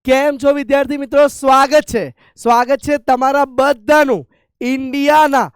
કેમ છો વિદ્યાર્થી મિત્રો? સ્વાગત છે તમારા બધાનું ઇન્ડિયાના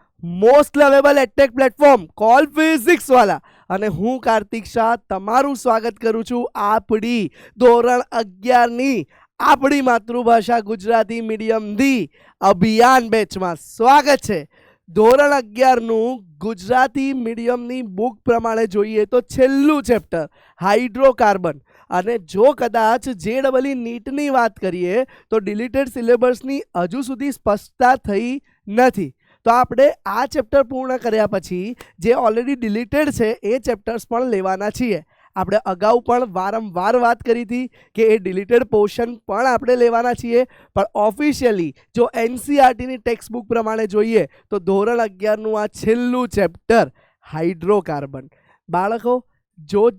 most lovable edtech platform call physics Wallah. અને હું કાર્તિક શાહ તમારું સ્વાગત કરું છું આપણી ધોરણ 11 ની આપણી માતૃભાષા ગુજરાતી મીડિયમની અભિયાન બેચમાં. સ્વાગત છે. ધોરણ 11 નું ગુજરાતી મીડિયમની બુક પ્રમાણે જોઈએ તો છેલ્લું ચેપ્ટર હાઇડ્રોકાર્બન. અને જો કદાચ JEE નીટની વાત કરીએ તો ડિલીટેડ સિલેબસની હજુ સુધી સ્પષ્ટતા થઈ નથી. તો આપણે આ ચેપ્ટર પૂર્ણ કર્યા પછી જે ઓલરેડી ડિલીટેડ છે એ ચેપ્ટર્સ પણ લેવાના છીએ. આપણે અગાઉ પણ વારંવાર વાત કરી હતી કે એ ડિલીટેડ પોર્શન પણ આપણે લેવાના છીએ. પણ ઓફિશિયલી જો NCERTની ટેક્સ્ટ બુક પ્રમાણે જોઈએ તો ધોરણ 11નું આ છેલ્લું ચેપ્ટર હાઇડ્રોકાર્બન. બાળકો,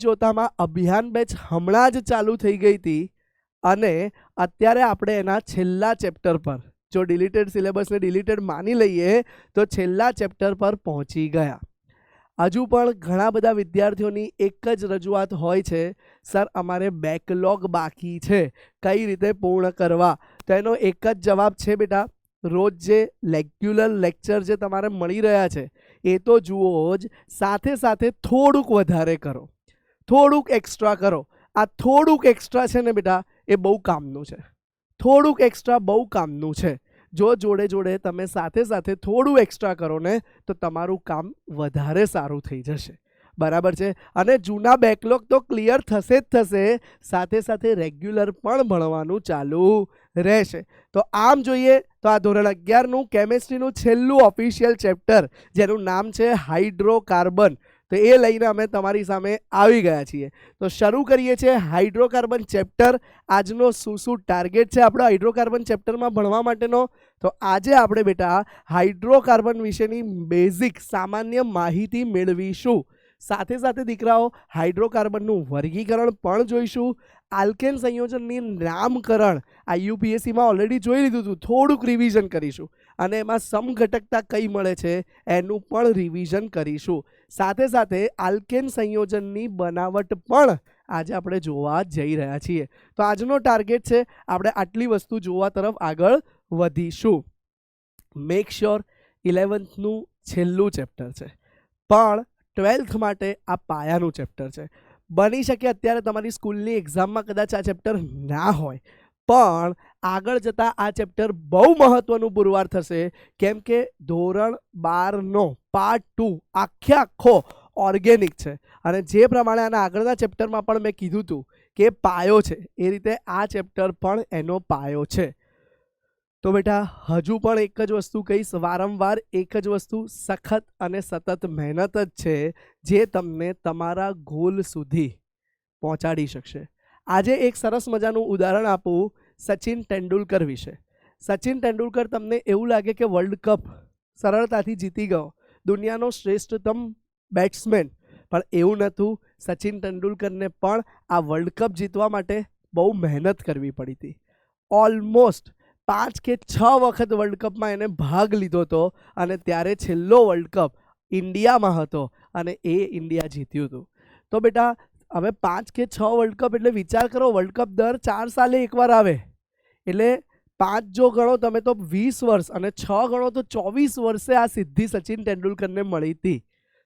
જોતામાં અભિયાન બેચ હમણાં જ ચાલુ થઈ ગઈ હતી અને અત્યારે આપણે એના છેલ્લા ચેપ્ટર પર, જો ડિલીટેડ સિલેબસને ડિલીટેડ માની લઈએ તો છેલ્લા ચેપ્ટર પર પહોંચી ગયા. હજુ પણ ઘણા બધા વિદ્યાર્થીઓની એક જ રજૂઆત હોય છે, સર અમારે બેકલોગ બાકી છે, કઈ રીતે પૂર્ણ કરવા? તો એનો એક જ જવાબ છે બેટા, રોજ જે રેગ્યુલર લેક્ચર જે તમારે મળી રહ્યા છે એ તો જુઓ જ, સાથે સાથે થોડુંક વધારે કરો, થોડુંક એક્સ્ટ્રા કરો. આ થોડુંક એક્સ્ટ્રા છે ને બેટા એ બહુ કામનું છે. થોડુંક એક્સ્ટ્રા બહુ કામનું છે. જો જોડે તમે સાથે થોડું એક્સ્ટ્રા કરો ને તો તમારું કામ વધારે સારું થઈ જશે. બરાબર છે. અને જૂના બેકલોગ તો ક્લિયર થશે જ થશે, સાથે રેગ્યુલર પણ ભણવાનું ચાલુ રહેશે. તો આમ જોઈએ તો આ ધોરણ 11નું કેમેસ્ટ્રીનું છેલ્લું ઓફિશિયલ ચેપ્ટર જેનું નામ છે હાઇડ્રોકાર્બન, તો એ લઈને અમે તમારી સામે આવી ગયા છીએ. તો શરૂ કરીએ છીએ હાઇડ્રોકાર્બન ચેપ્ટર. આજનો શું ટાર્ગેટ છે આપણો હાઇડ્રોકાર્બન ચેપ્ટરમાં ભણવા માટેનો? તો આજે આપણે બેટા હાઇડ્રોકાર્બન વિશેની બેઝિક સામાન્ય માહિતી મેળવીશું. સાથે દીકરાઓ હાઇડ્રોકાર્બનનું વર્ગીકરણ પણ જોઈશું. આલ્કેન સંયોજનની નામકરણ IUPACમાં ઓલરેડી જોઈ લીધું હતું, થોડુંક રિવિઝન કરીશું. અને એમાં સમઘટકતા કઈ મળે છે એનું પણ રિવિઝન કરીશું. સાથે આલ્કેન સંયોજનની બનાવટ પણ આજે આપણે જોવા જઈ રહ્યા છીએ. તો આજનો ટાર્ગેટ છે આપણે આટલી વસ્તુ જોવા તરફ આગળ વધીશું. મેક શ્યોર 11thનું છેલ્લું ચેપ્ટર છે, પણ 12th માટે આ પાયાનું ચેપ્ટર છે. બની શકે અત્યારે તમારી સ્કૂલની એક્ઝામમાં કદાચ આ ચેપ્ટર ના હોય, પણ આગળ જતાં આ ચેપ્ટર બહુ મહત્વનું પુરવાર થશે. કેમ કે ધોરણ 12નો પાર્ટ 2 આખો ઓર્ગેનિક છે. અને જે પ્રમાણે આના આગળના ચેપ્ટરમાં પણ મેં કીધું હતું કે પાયો છે, એ રીતે આ ચેપ્ટર પણ એનો પાયો છે. તો બેટા હજુ પણ એક જ વસ્તુ કહીશ, વારંવાર એક જ વસ્તુ, સખત અને સતત મહેનત જ છે જે તમને તમારા ગોલ સુધી પહોંચાડી શકશે. આજે એક સરસ મજાનું ઉદાહરણ આપું સચિન તેંડુલકર વિશે. સચિન તેંડુલકર તમને એવું લાગે કે વર્લ્ડ કપ સરળતાથી જીતી ગયો, દુનિયાનો શ્રેષ્ઠતમ બેટ્સમેન, પણ એવું નહોતું. સચિન તેંડુલકરને પણ આ વર્લ્ડ કપ જીતવા માટે બહુ મહેનત કરવી પડી હતી. ઓલમોસ્ટ 5 કે 6 વખત વર્લ્ડ કપમાં એને ભાગ લીધો હતો અને ત્યારે છેલ્લો વર્લ્ડ કપ ઇન્ડિયામાં હતો અને એ ઇન્ડિયા જીત્યું હતું. તો બેટા હવે 5 કે 6 વર્લ્ડ કપ એટલે વિચાર કરો, વર્લ્ડ કપ દર 4 સાલે એકવાર આવે, એટલે 5 જો ગણો તમે તો 20 વર્ષ અને 6 ગણો તો 24 વર્ષે આ સિદ્ધિ સચિન તેંડુલકરને મળી હતી.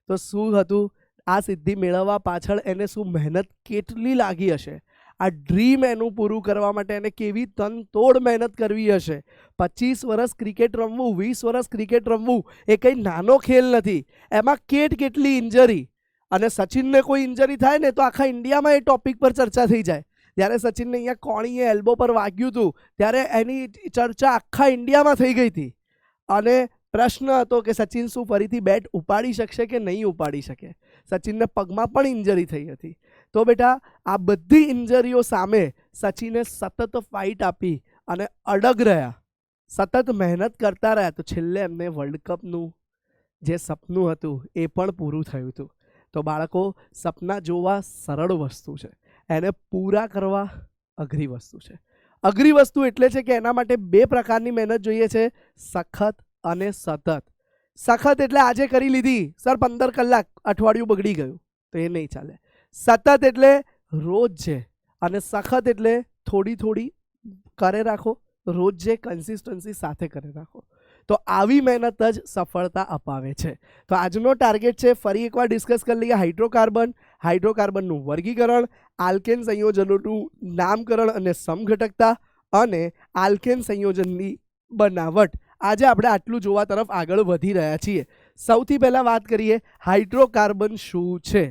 તો શું હતું આ સિદ્ધિ મેળવવા પાછળ એને શું મહેનત કેટલી લાગી હશે? આ ડ્રીમ એનું પૂરું કરવા માટે એને કેવી તનતોડ મહેનત કરવી હશે? 25 વર્ષ ક્રિકેટ રમવું, 20 વર્ષ ક્રિકેટ રમવું એ કંઈ નાનો ખેલ નથી. એમાં કેટલી ઇન્જરી, અને સચિનને કોઈ ઇન્જરી થાય ને તો આખા ઇન્ડિયામાં એ ટોપિક પર ચર્ચા થઈ જાય. જ્યારે સચિનને અહીંયા કોણીએ એલ્બો પર વાગ્યું હતું ત્યારે એની ચર્ચા આખા ઇન્ડિયામાં થઈ ગઈ હતી. અને પ્રશ્ન હતો કે સચિન શું ફરીથી બેટ ઉપાડી શકશે કે નહીં ઉપાડી શકે? સચિનને પગમાં પણ ઇન્જરી થઈ હતી. તો બેટા આ બધી ઇન્જરીઓ સામે સચિને સતત ફાઇટ આપી અને અડગ રહ્યા, સતત મહેનત કરતા રહ્યા. તો છેલ્લે એમને વર્લ્ડ કપનું જે સપનું હતું એ પણ પૂરું થયું હતું. તો બાળકો, સપના જોવા સરળ વસ્તુ છે, એને પૂરા કરવા અઘરી વસ્તુ છે. અઘરી વસ્તુ એટલે છે કે એના માટે 2 પ્રકારની મહેનત જોઈએ છે, સખત અને સતત. સખત એટલે આજે કરી લીધી, સર 15 કલાક અઠવાડિયું બગડી ગયું, તો એ નહીં ચાલે. સતત એટલે રોજ છે, અને સખત એટલે થોડી કરે રાખો, રોજ જે કન્સિસ્ટન્સી સાથે કરે રાખો, તો આવી મહેનત જ સફળતા અપાવે છે. તો આજનો ટાર્ગેટ છે, ફરી એકવાર ડિસ્કસ કરી લઈએ, હાઇડ્રોકાર્બનનું વર્ગીકરણ, આલ્કેન સંયોજનોનું નામકરણ અને સમઘટકતા અને આલ્કેન સંયોજનની બનાવટ. આજે આપણે આટલું જોવા તરફ આગળ વધી રહ્યા છીએ. સૌથી પહેલા વાત કરીએ હાઇડ્રોકાર્બન શું છે.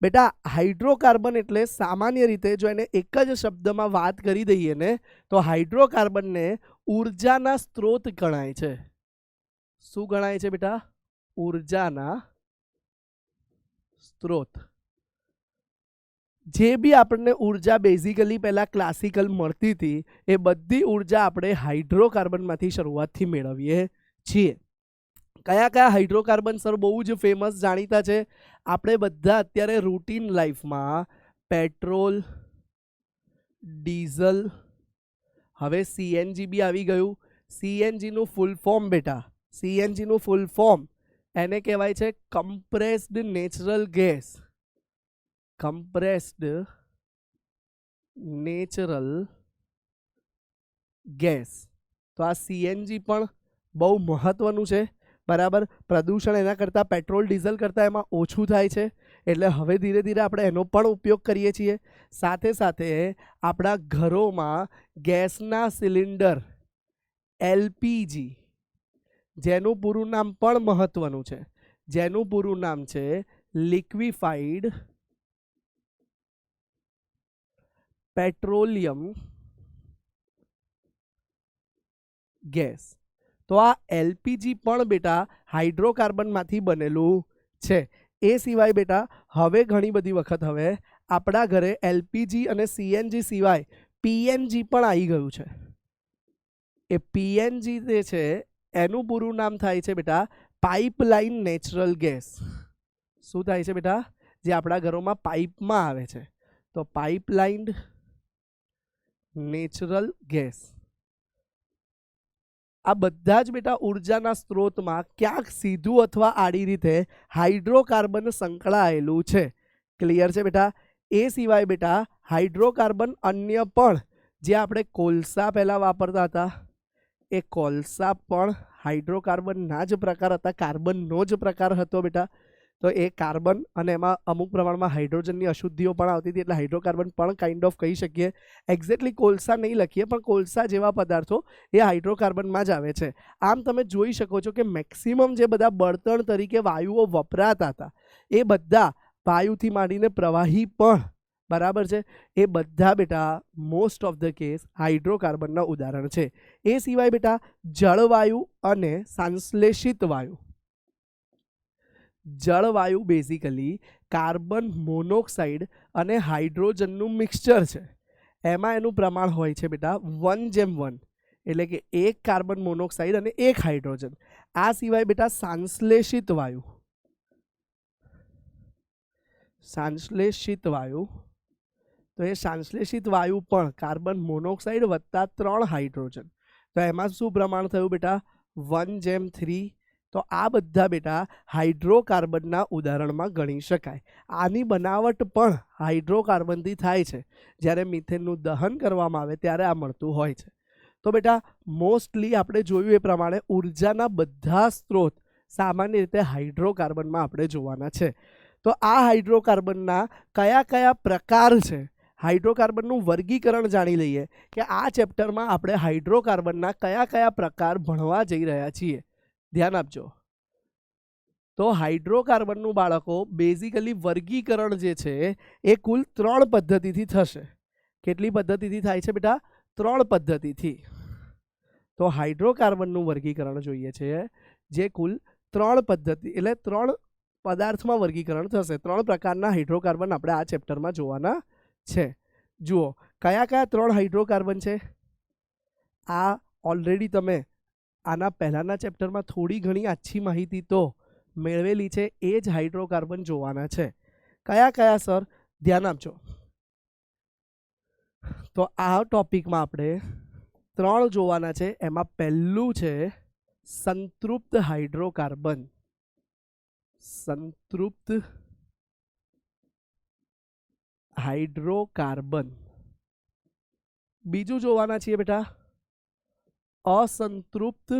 બેટા હાઇડ્રોકાર્બન એટલે સામાન્ય રીતે જો એને એક જ શબ્દમાં વાત કરી દઈએ ને તો હાઇડ્રોકાર્બનને ઉર્જાના સ્ત્રોત ગણાય છે. શું ગણાય છે બેટા? ઉર્જાના સ્ત્રોત. જે બી આપણને ઉર્જા બેઝિકલી પહેલા ક્લાસિકલ મળતી હતી એ બધી ઉર્જા આપણે હાઇડ્રોકાર્બનમાંથી શરૂઆતથી મેળવીએ છીએ. કયા કયા હાઇડ્રોકાર્બન સર બહુ જ ફેમસ જાણીતા છે? આપણે બધા અત્યારે રૂટીન લાઈફમાં પેટ્રોલ, ડીઝલ, હવે સીએનજી બી આવી ગયું. સીએનજીનું ફૂલ ફોર્મ બેટા, સીએનજીનું ફૂલ ફોર્મ એને કહેવાય છે compressed natural gas. Compressed natural gas. તો આ સીએનજી પણ બહુ મહત્વનું છે. બરાબર, પ્રદૂષણ એના કરતાં પેટ્રોલ ડીઝલ કરતાં એમાં ઓછું થાય છે, એટલે હવે ધીરે ધીરે આપણે એનો પણ ઉપયોગ કરીએ છીએ. સાથે સાથે આપણા ઘરોમાં ગેસના સિલિન્ડર એલપીજી, જેનું પૂરું નામ પણ મહત્વનું છે, જેનું પૂરું નામ છે લિક્વિફાઈડ પેટ્રોલિયમ ગેસ. તો આ એલપીજી પણ બેટા હાઇડ્રોકાર્બનમાંથી બનેલું છે. એ સિવાય બેટા હવે ઘણી બધી વખત હવે આપણા ઘરે એલપીજી અને સીએનજી સિવાય પીએનજી પણ આવી ગયું છે. એ પીએનજી જે છે એનું પૂરું નામ થાય છે બેટા પાઇપલાઇન નેચરલ ગેસ. શું થાય છે બેટા? જે આપણા ઘરોમાં પાઇપમાં આવે છે, તો પાઇપલાઇન નેચરલ ગેસ. આ બધા જ બેટા ઉર્જાના સ્ત્રોતમાં ક્યાંક સીધું અથવા આડી રીતે હાઇડ્રોકાર્બન સંકળાયેલું છે. ક્લિયર છે બેટા? એ સિવાય બેટા હાઇડ્રોકાર્બન અન્ય પણ, જે આપણે કોલસા પહેલાં વાપરતા હતા, એ કોલસા પણ હાઇડ્રોકાર્બનના જ પ્રકાર હતા, કાર્બનનો જ પ્રકાર હતો બેટા. તો એ કાર્બન અને એમાં અમુક પ્રમાણમાં હાઇડ્રોજનની અશુદ્ધિઓ પણ આવતી હતી, એટલે હાઇડ્રોકાર્બન પણ કાઇન્ડ ઓફ કહી શકીએ. એક્ઝેક્ટલી કોલસા નહીં લખીએ, પણ કોલસા જેવા પદાર્થો એ હાઇડ્રોકાર્બનમાં જ આવે છે. આમ તમે જોઈ શકો છો કે મેક્સિમમ જે બધા બળતણ તરીકે વાયુઓ વપરાતા હતા એ બધા વાયુથી માંડીને પ્રવાહી પણ, બરાબર છે, એ બધા બેટા મોસ્ટ ઓફ ધ કેસ હાઇડ્રોકાર્બનના ઉદાહરણ છે. એ સિવાય બેટા જળવાયુ અને સંશ્લેષિત વાયુ. જળવાયુ બેઝિકલી કાર્બન મોનોક્સાઇડ અને હાઇડ્રોજનનું મિક્સચર છે. એમાં એનું પ્રમાણ હોય છે બેટા 1:1, એટલે કે એક કાર્બન મોનોક્સાઇડ અને એક હાઇડ્રોજન. આ સિવાય બેટા સંશ્લેષિત વાયુ, સંશ્લેષિત વાયુ, તો એ સંશ્લેષિત વાયુ પણ કાર્બન મોનોક્સાઇડ વત્તા 3 હાઇડ્રોજન. તો એમાં શું પ્રમાણ થયું બેટા? 1:3. તો આ બધા બેટા હાઇડ્રોકાર્બનના ઉદાહરણમાં ગણી શકાય. આની બનાવટ પણ હાઇડ્રોકાર્બનથી થાય છે. જ્યારે મિથેનનું દહન કરવામાં આવે ત્યારે આ મળતું હોય છે. તો બેટા મોસ્ટલી આપણે જોયું એ પ્રમાણે ઉર્જાના બધા સ્ત્રોત સામાન્ય રીતે હાઇડ્રોકાર્બનમાં આપણે જોવાના છે. તો આ હાઇડ્રોકાર્બનના કયા કયા પ્રકાર છે, હાઇડ્રોકાર્બનનું વર્ગીકરણ જાણી લઈએ કે આ ચેપ્ટરમાં આપણે હાઇડ્રોકાર્બનના કયા કયા પ્રકાર ભણવા જઈ રહ્યા છીએ. ધ્યાન આપજો. તો હાઇડ્રોકાર્બનનું બાળકો બેઝિકલી વર્ગીકરણ જે છે એ કુલ 3 પદ્ધતિથી થશે. કેટલી પદ્ધતિથી થાય છે બેટા? 3 પદ્ધતિથી. તો હાઇડ્રોકાર્બનનું વર્ગીકરણ જોઈએ છે જે કુલ 3 પદ્ધતિ, એટલે 3 પદાર્થમાં વર્ગીકરણ થશે. 3 પ્રકારના હાઇડ્રોકાર્બન આપણે આ ચેપ્ટરમાં જોવાના છે. જુઓ કયા કયા 3 હાઇડ્રોકાર્બન છે. આ ઓલરેડી તમે આના પહેલાના ચેપ્ટરમાં થોડી ઘણી આછી માહિતી તો મેળવેલી છે. એ જ હાઇડ્રોકાર્બન જોવાના છે. કયા કયા સર? ધ્યાન આપજો. તો આ ટોપિકમાં આપણે 3 જોવાના છે. એમાં પહેલું છે સંતૃપ્ત હાઇડ્રોકાર્બન. સંતૃપ્ત હાઇડ્રોકાર્બન. બીજું જોવાના છીએ બેટા અસંતૃપ્ત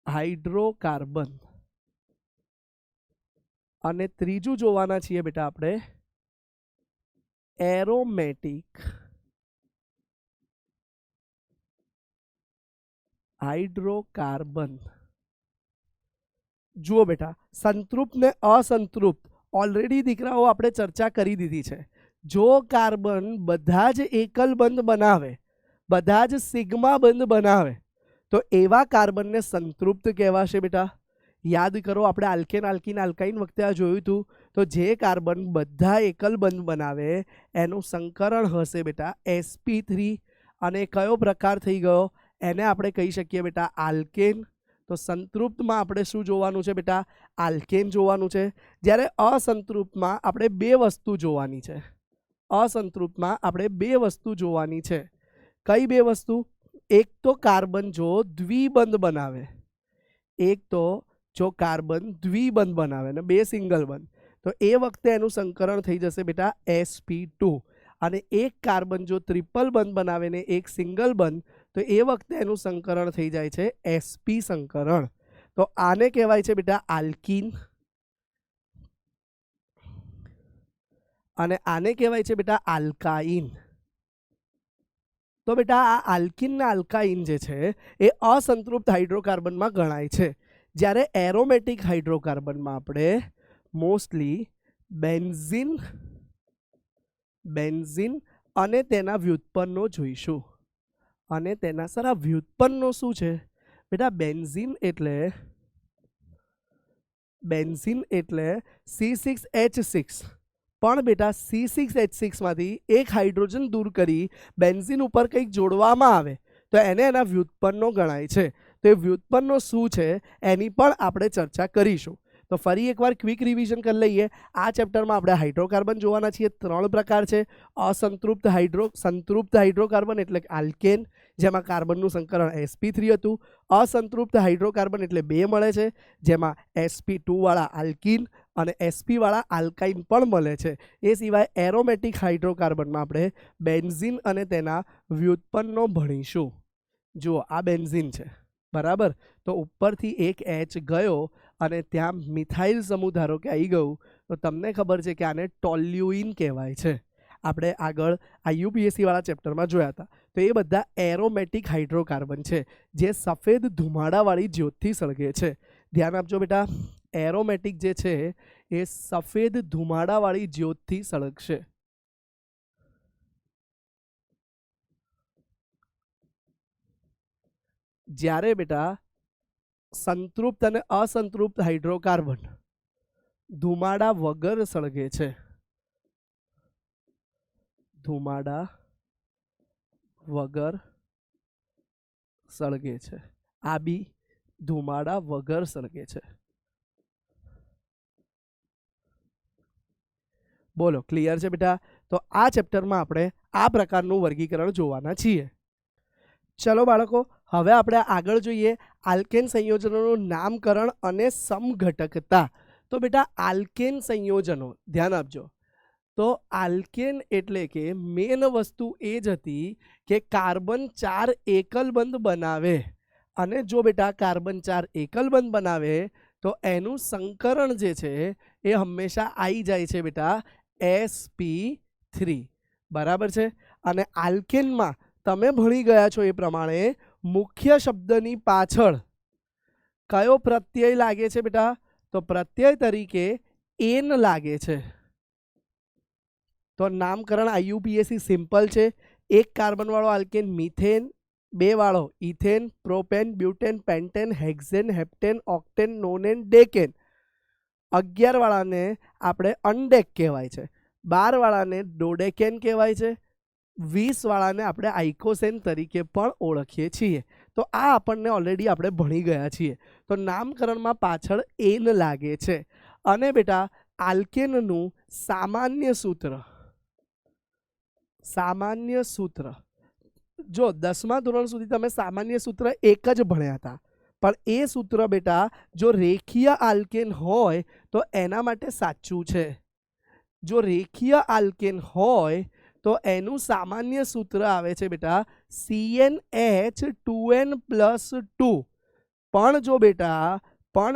હાઇડ્રોકાર્બન અને ત્રીજું જોવાના છીએ બેટા આપણે એરોમેટિક હાઇડ્રોકાર્બન. જુઓ બેટા, સંતૃપ્ત ને અસંતૃપ્ત ઓલરેડી દીકરાઓ આપણે ચર્ચા કરી દીધી છે. જો કાર્બન બધા જ એકલ બંધ બનાવે, બધા જ સિગ્મા બંધ બનાવે, તો એવા કાર્બનને સંતૃપ્ત કહેવાશે બેટા. યાદ કરો, આપણે આલ્કેન આલ્કીન આલ્કાઇન વખતે આ જોયું હતું. તો જે કાર્બન બધા એકલ બંધ બનાવે એનું સંકરણ હશે બેટા sp3. અને કયો પ્રકાર થઈ ગયો? એને આપણે કહી શકીએ બેટા આલ્કેન. તો સંતૃપ્તમાં આપણે શું જોવાનું છે બેટા? આલ્કેન જોવાનું છે. જ્યારે અસંતૃપ્તમાં આપણે બે વસ્તુ જોવાની છે. અસંતૃપ્તમાં આપણે બે વસ્તુ જોવાની છે. કઈ બે વસ્તુ? એક તો કાર્બન જો દ્વિબંધ બનાવે, એક તો જો કાર્બન દ્વિબંધ બનાવે ને બે સિંગલ બંધ, તો એ વખતે એનું સંકરણ થઈ જશે બેટા sp2. અને એક કાર્બન જો ટ્રિપલ બંધ બનાવે ને એક સિંગલ બંધ, તો એ વખતે એનું સંકરણ થઈ જાય છે sp સંકરણ. તો આને કહેવાય છે બેટા આલ્કીન અને આને કહેવાય છે બેટા આલ્કાઇન. તો બેટા આ આલ્કીન ને આલ્કાઇન જે છે એ અસંતૃપ્ત હાઇડ્રોકાર્બનમાં ગણાય છે. જ્યારે એરોમેટિક હાઇડ્રોકાર્બનમાં આપણે મોસ્ટલી બેન્ઝીન અને તેના વ્યુત્પન્નો જોઈશું. અને તેના સર આ વ્યુત્પન્નો શું છે બેટા? બેન્ઝીન એટલે C6H6. પણ બેટા C6H6 માંથી એક હાઇડ્રોજન દૂર કરી બેન્ઝીન ઉપર કંઈક જોડવામાં આવે તો એને એના વ્યુત્પન્નો ગણાય છે. તો એ વ્યુત્પન્નો શું છે એની પણ આપણે ચર્ચા કરીશું. તો ફરી એકવાર ક્વિક રિવિઝન કરી લઈએ. આ ચેપ્ટરમાં આપણે હાઇડ્રોકાર્બન જોવાના છીએ. 3 પ્રકાર છે. સંતૃપ્ત હાઇડ્રોકાર્બન એટલે આલ્કેન, જેમાં કાર્બનનું સંકરણ sp3 હતું. અસંતૃપ્ત હાઇડ્રોકાર્બન એટલે 2 મળે છે, જેમાં sp2 વાળા આલ્કીન અને sp વાળા આલ્કાઇન પણ મળે છે. એ સિવાય એરોમેટિક હાઇડ્રોકાર્બનમાં આપણે બેન્ઝીન અને તેના વ્યુત્પન્નો ભણીશું. જુઓ, આ બેન્ઝીન છે, બરાબર. તો ઉપરથી એક H ગયો અને ત્યાં મિથાઇલ સમૂહ ધારો કે આવી ગયું, તો તમને ખબર છે કે આને ટોલ્યુઇન કહેવાય છે. આપણે આગળ IUPAC વાળા ચેપ્ટરમાં જોયા હતા. તો એ બધા એરોમેટિક હાઇડ્રોકાર્બન છે જે સફેદ ધુમાડાવાળી જ્યોતથી સળગે છે. ધ્યાન આપજો બેટા, એરોમેટિક જે છે એ સફેદ ધુમાડાવાળી જ્યોતથી સળગશે. જ્યારે બેટા સંતૃપ્ત અને અસંતૃપ્ત હાઇડ્રોકાર્બન ધુમાડા વગર સળગે છે, ધુમાડા વગર સળગે છે. આ બી ધુમાડા વગર સળગે છે. બોલો, ક્લિયર છે બેટા? તો આ ચેપ્ટરમાં આપણે આ પ્રકારનું વર્ગીકરણ જોવાના છીએ. ચલો બાળકો, હવે આપણે આગળ જોઈએ આલ્કેન સંયોજનોનું નામકરણ અને સમઘટકતા. તો બેટા આલ્કેન સંયોજનો ધ્યાન આપજો. તો આલ્કેન એટલે કે મેન વસ્તુ એ જ હતી કે કાર્બન 4 એકલ બંધ બનાવે. અને જો બેટા કાર્બન 4 એકલ બંધ બનાવે તો એનું સંકરણ જે છે એ હંમેશા આવી જાય છે બેટા sp3. બરાબર છે. અને આલ્કેનમાં તમે ભણી ગયા છો એ પ્રમાણે મુખ્ય શબ્દની પાછળ કયો પ્રત્યય લાગે છે બેટા? તો પ્રત્યય તરીકે એન લાગે છે. તો નામકરણ IUPAC સિમ્પલ છે. એક કાર્બન વાળો આલ્કેન મિથેન, 2 વાળો ethane, propane, butane, pentane, hexane, heptane, octane, nonane, decane. 11 વાળાને આપણે અનડેક કહેવાય છે. 12 વાળાને ડોડેકેન કહેવાય છે. 20 વાળાને આપણે આઇકોસેન તરીકે પણ ઓળખીએ છીએ. તો આ આપણને ઓલરેડી આપણે ભણી ગયા છીએ. તો નામકરણમાં પાછળ એન લાગે છે. અને બેટા આલ્કેનનું સામાન્ય સૂત્ર જો 10મા ધોરણ સુધી તમે સામાન્ય સૂત્ર એક જ ભણ્યા હતા, પણ એ સૂત્ર બેટા જો રેખીય આલ્કેન હોય તો એના માટે સાચું છે. જો રેખીય આલ્કેન હોય તો એનું સામાન્ય સૂત્ર આવે છે બેટા CnH2n+2. પણ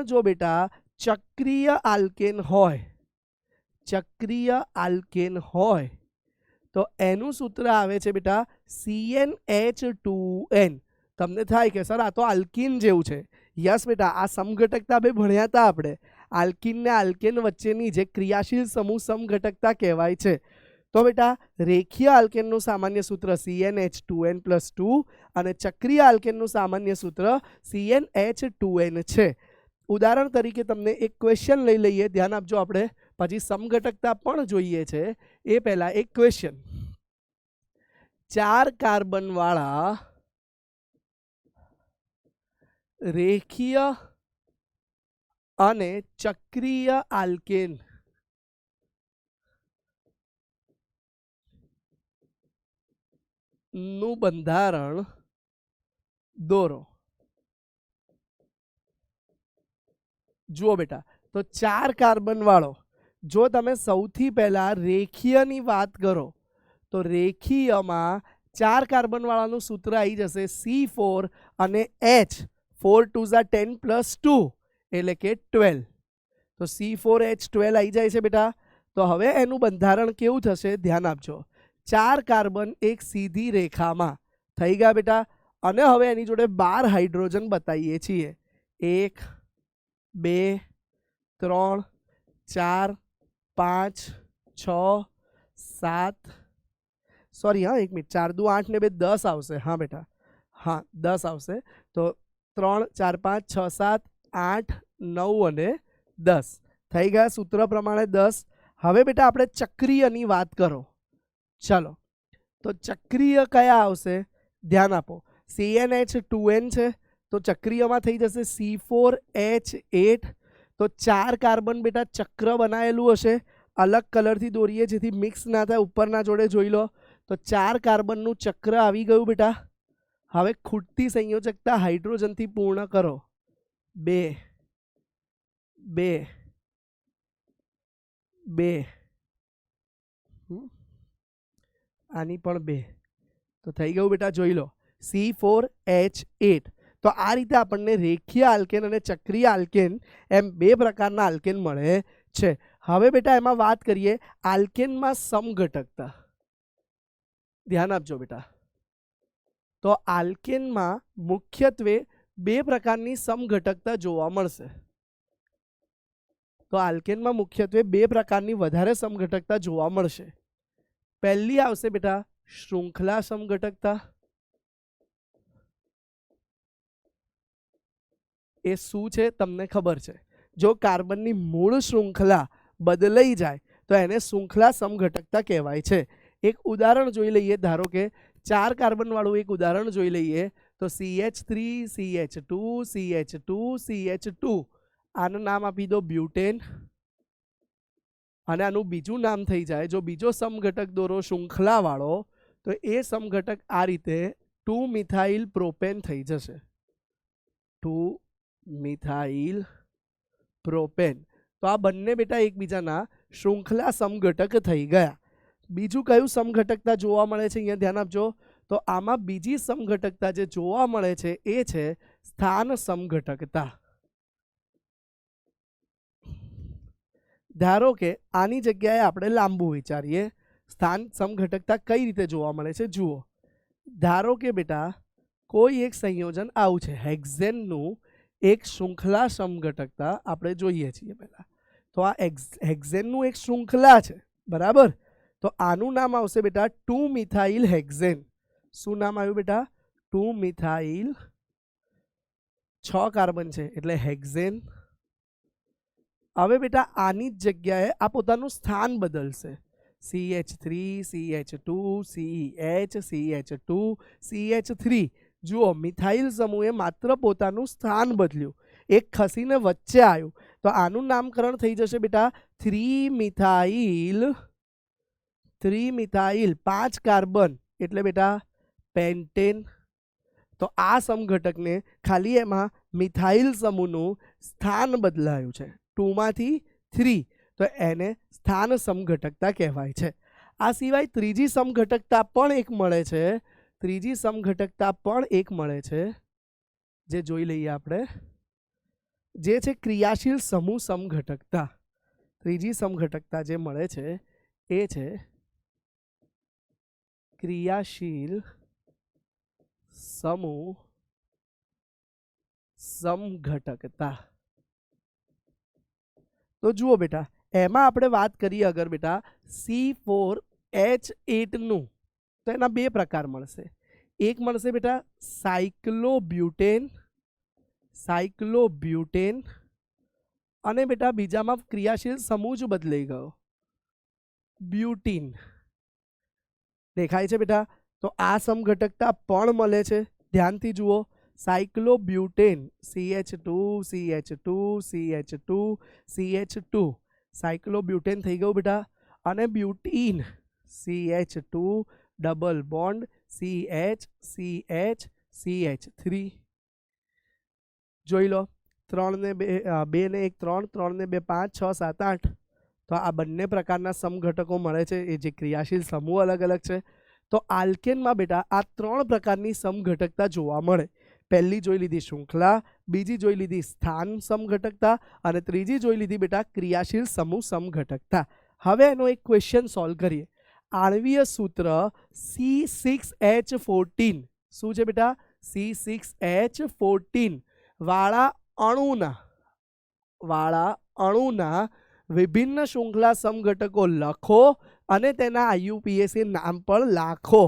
જો બેટા ચક્રીય આલ્કેન હોય તો એનું સૂત્ર આવે છે બેટા CnH2n. તમને થાય કે સર આ તો આલ્કીન જેવું છે. યસ બેટા, આ સમઘટકતા બે ભણ્યા હતા આપણે. આલ્કીન ને આલ્કેન વચ્ચેની જે ક્રિયાશીલ સમૂહ સમઘટકતા કહેવાય છે. તો બેટા રેખીય આલ્કેનનું સામાન્ય સૂત્ર CnH2n+2 અને ચક્રીય આલ્કેનનું સામાન્ય સૂત્ર CnH2n છે. ઉદાહરણ તરીકે તમને એક ક્વેશ્ચન લઈ લઈએ, ધ્યાન આપજો. આપણે પછી સમઘટકતા પણ જોઈએ છે. એ પહેલા એક ક્વેશ્ચન, 4 કાર્બન વાળા રેખીય અને ચક્રીય આલ્કેન નું બંધારણ દોરો. જુઓ બેટા, તો 4 કાર્બન વાળો, જો તમે સૌથી પહેલા રેખીયની વાત કરો તો રેખીયમાં 4 કાર્બન વાળાનું સૂત્ર આવી જશે C4 અને H 4 2 10+2 એટલે કે 12. તો C4H12 આવી જાય છે બેટા. તો હવે એનું બંધારણ કેવું થશે ધ્યાન આપજો. 4 કાર્બન એક સીધી રેખામાં થઈ ગયા બેટા. અને હવે એની જોડે 12 હાઇડ્રોજન બતાવીએ છીએ. 1 2 3 4 5 6 7 સોરી હા 1 મિનિટ 4 દુ 8 ને 2 10 આવશે. હા બેટા, હા 10 આવશે. તો 3 4 5 6 7 8 9 અને 10 થઈ ગયા સૂત્ર પ્રમાણે 10. હવે બેટા આપણે ચક્રીયની વાત કરો. ચલો, તો ચક્રીય કયા આવશે ધ્યાન આપો. CnH2n છે તો ચક્રીયમાં થઈ જશે C4H8. તો 4 કાર્બન બેટા ચક્ર બનાવેલું હશે, અલગ કલરથી દોરીએ જેથી મિક્સ ના થાય. ઉપરના જોડે જોઈ લો. તો 4 કાર્બનનું ચક્ર આવી ગયું બેટા. હવે ખૂટતી સંયોજકતા હાઇડ્રોજનથી પૂર્ણ કરો. 2 2 2 આની પણ 2. તો થઈ ગયું બેટા, જોઈ લો C4H8. તો આ રીતે આપણને રેખીય આલ્કેન અને ચક્રીય આલ્કેન એમ 2 પ્રકારના આલ્કેન મળે છે. હવે બેટા એમાં વાત કરીએ આલ્કેનમાં સમઘટકતા. ધ્યાન આપજો બેટા. તો આલ્કેનમાં મુખ્યત્વે 2 પ્રકારની સમઘટકતા જોવા મળશે. તો આલ્કેનમાં મુખ્યત્વે 2 પ્રકારની વધારે સમઘટકતા જોવા મળશે. પહેલી આવશે બેટા શૃંખલા સમઘટકતા. એ શું છે તમને ખબર છે? જો કાર્બનની મૂળ શૃંખલા બદલાઈ જાય તો એને શૃંખલા સમઘટકતા કહેવાય છે. એક ઉદાહરણ જોઈ લઈએ. ધારો કે 4 કાર્બન વાળું એક ઉદાહરણ જોઈ લઈએ. તો CH3 CH2 CH2 CH2 આનું નામ આપી દો બ્યુટેન. અને આનું બીજું નામ થઈ જાય, જો બીજો સમઘટક દોરો શૃંખલા વાળો, તો એ સમઘટક આ રીતે 2 મિથાઇલ પ્રોપેન થઈ જશે. 2 મિથાઇલ પ્રોપેન. તો આ બંને બેટા એકબીજાના શૃંખલા સમઘટક થઈ ગયા. બીજું કયું સમઘટકતા જોવા મળે છે અહીંયા ધ્યાન આપજો. તો આમાં બીજી સમઘટકતા જે જોવા મળે છે એ છે સ્થાન સમઘટકતા. ધારો કે આની જગ્યાએ આપણે લાંબુ વિચારીએ. સ્થાન સમઘટકતા કઈ રીતે જોવા મળે છે જુઓ. ધારો કે બેટા કોઈ એક સંયોજન આવું છે, હેક્ઝેનનું એક શૃંખલા સમઘટકતા આપણે જોઈએ છીએ પહેલા. તો આ હેક્ઝેનનું એક શૃંખલા છે બરાબર. તો આનું નામ આવશે બેટા 2 મિથાઇલ હેક્ઝેન. શું નામ આવ્યું બેટા? 2 મિથાઇલ. 6 કાર્બન છે એટલે હેક્ઝેન. હવે બેટા આની જ જગ્યાએ આ પોતાનું સ્થાન બદલશે. CH3 CH2 CH CH2 CH3. જુઓ મિથાઇલ સમૂહે માત્ર પોતાનું સ્થાન બદલ્યું, એક ખસીને વચ્ચે આવ્યું. તો આનું નામકરણ થઈ જશે બેટા 3 મિથાઇલ. 5 કાર્બન એટલે બેટા પેન્ટેન. તો આ સમઘટકને ખાલી એમાં મિથાઇલ સમૂહનું સ્થાન બદલાયું છે 2 માંથી 3. તો એને સ્થાન સમઘટકતા કહેવાય છે. આ સિવાય ત્રીજી સમઘટકતા પણ એક મળે છે, ત્રીજી સમઘટકતા પણ એક મળે છે, જે જોઈ લઈએ આપણે, જે છે ક્રિયાશીલ સમૂહ સમઘટકતા. ત્રીજી સમઘટકતા જે મળે છે એ છે ક્રિયાશીલ સમૂહ સમઘટકતા. તો જુઓ બેટા, એમાં આપણે વાત કરીએ અગર બેટા C4H8 નું, તો એના બે પ્રકાર મળશે. એક મળશે બેટા સાયક્લોબ્યુટેન, સાયક્લોબ્યુટેન, અને બેટા બીજામાં ક્રિયાશીલ સમૂહ જ બદલાઈ ગયો, બ્યુટીન. દેખાય છે બેટા? તો આ સમઘટકતા પણ મળે છે. ધ્યાનથી જુઓ, cyclobutane CH2 CH2 CH2 CH2, cyclobutane થઈ ગયું બેટા. અને બ્યુટીન CH2 double bond CH CH CH3. જોઈ લો, 3 ને 2 ને 1 3, 3 ને 2 5, 6 7 8. તો આ બંને પ્રકારના સમઘટકો મળે છે, એ જે ક્રિયાશીલ સમૂહ અલગ અલગ છે. તો આલ્કેનમાં બેટા આ 3 પ્રકારની સમઘટકતા જોવા મળે. પહેલી જોઈ લીધી શૃંખલા, બીજી જોઈ લીધી સ્થાન સમઘટકતા, અને ત્રીજી જોઈ લીધી બેટા ક્રિયાશીલ સમૂહ સમઘટકતા. હવે એનો એક ક્વેશ્ચન સોલ્વ કરીએ. આણ્વીય સૂત્ર C6H14, શું છે બેટા? C6H14 વાળા અણુના વિભિન્ન શૃંખલા સમઘટકો લખો અને તેના IUPAC નામ પણ લાખો.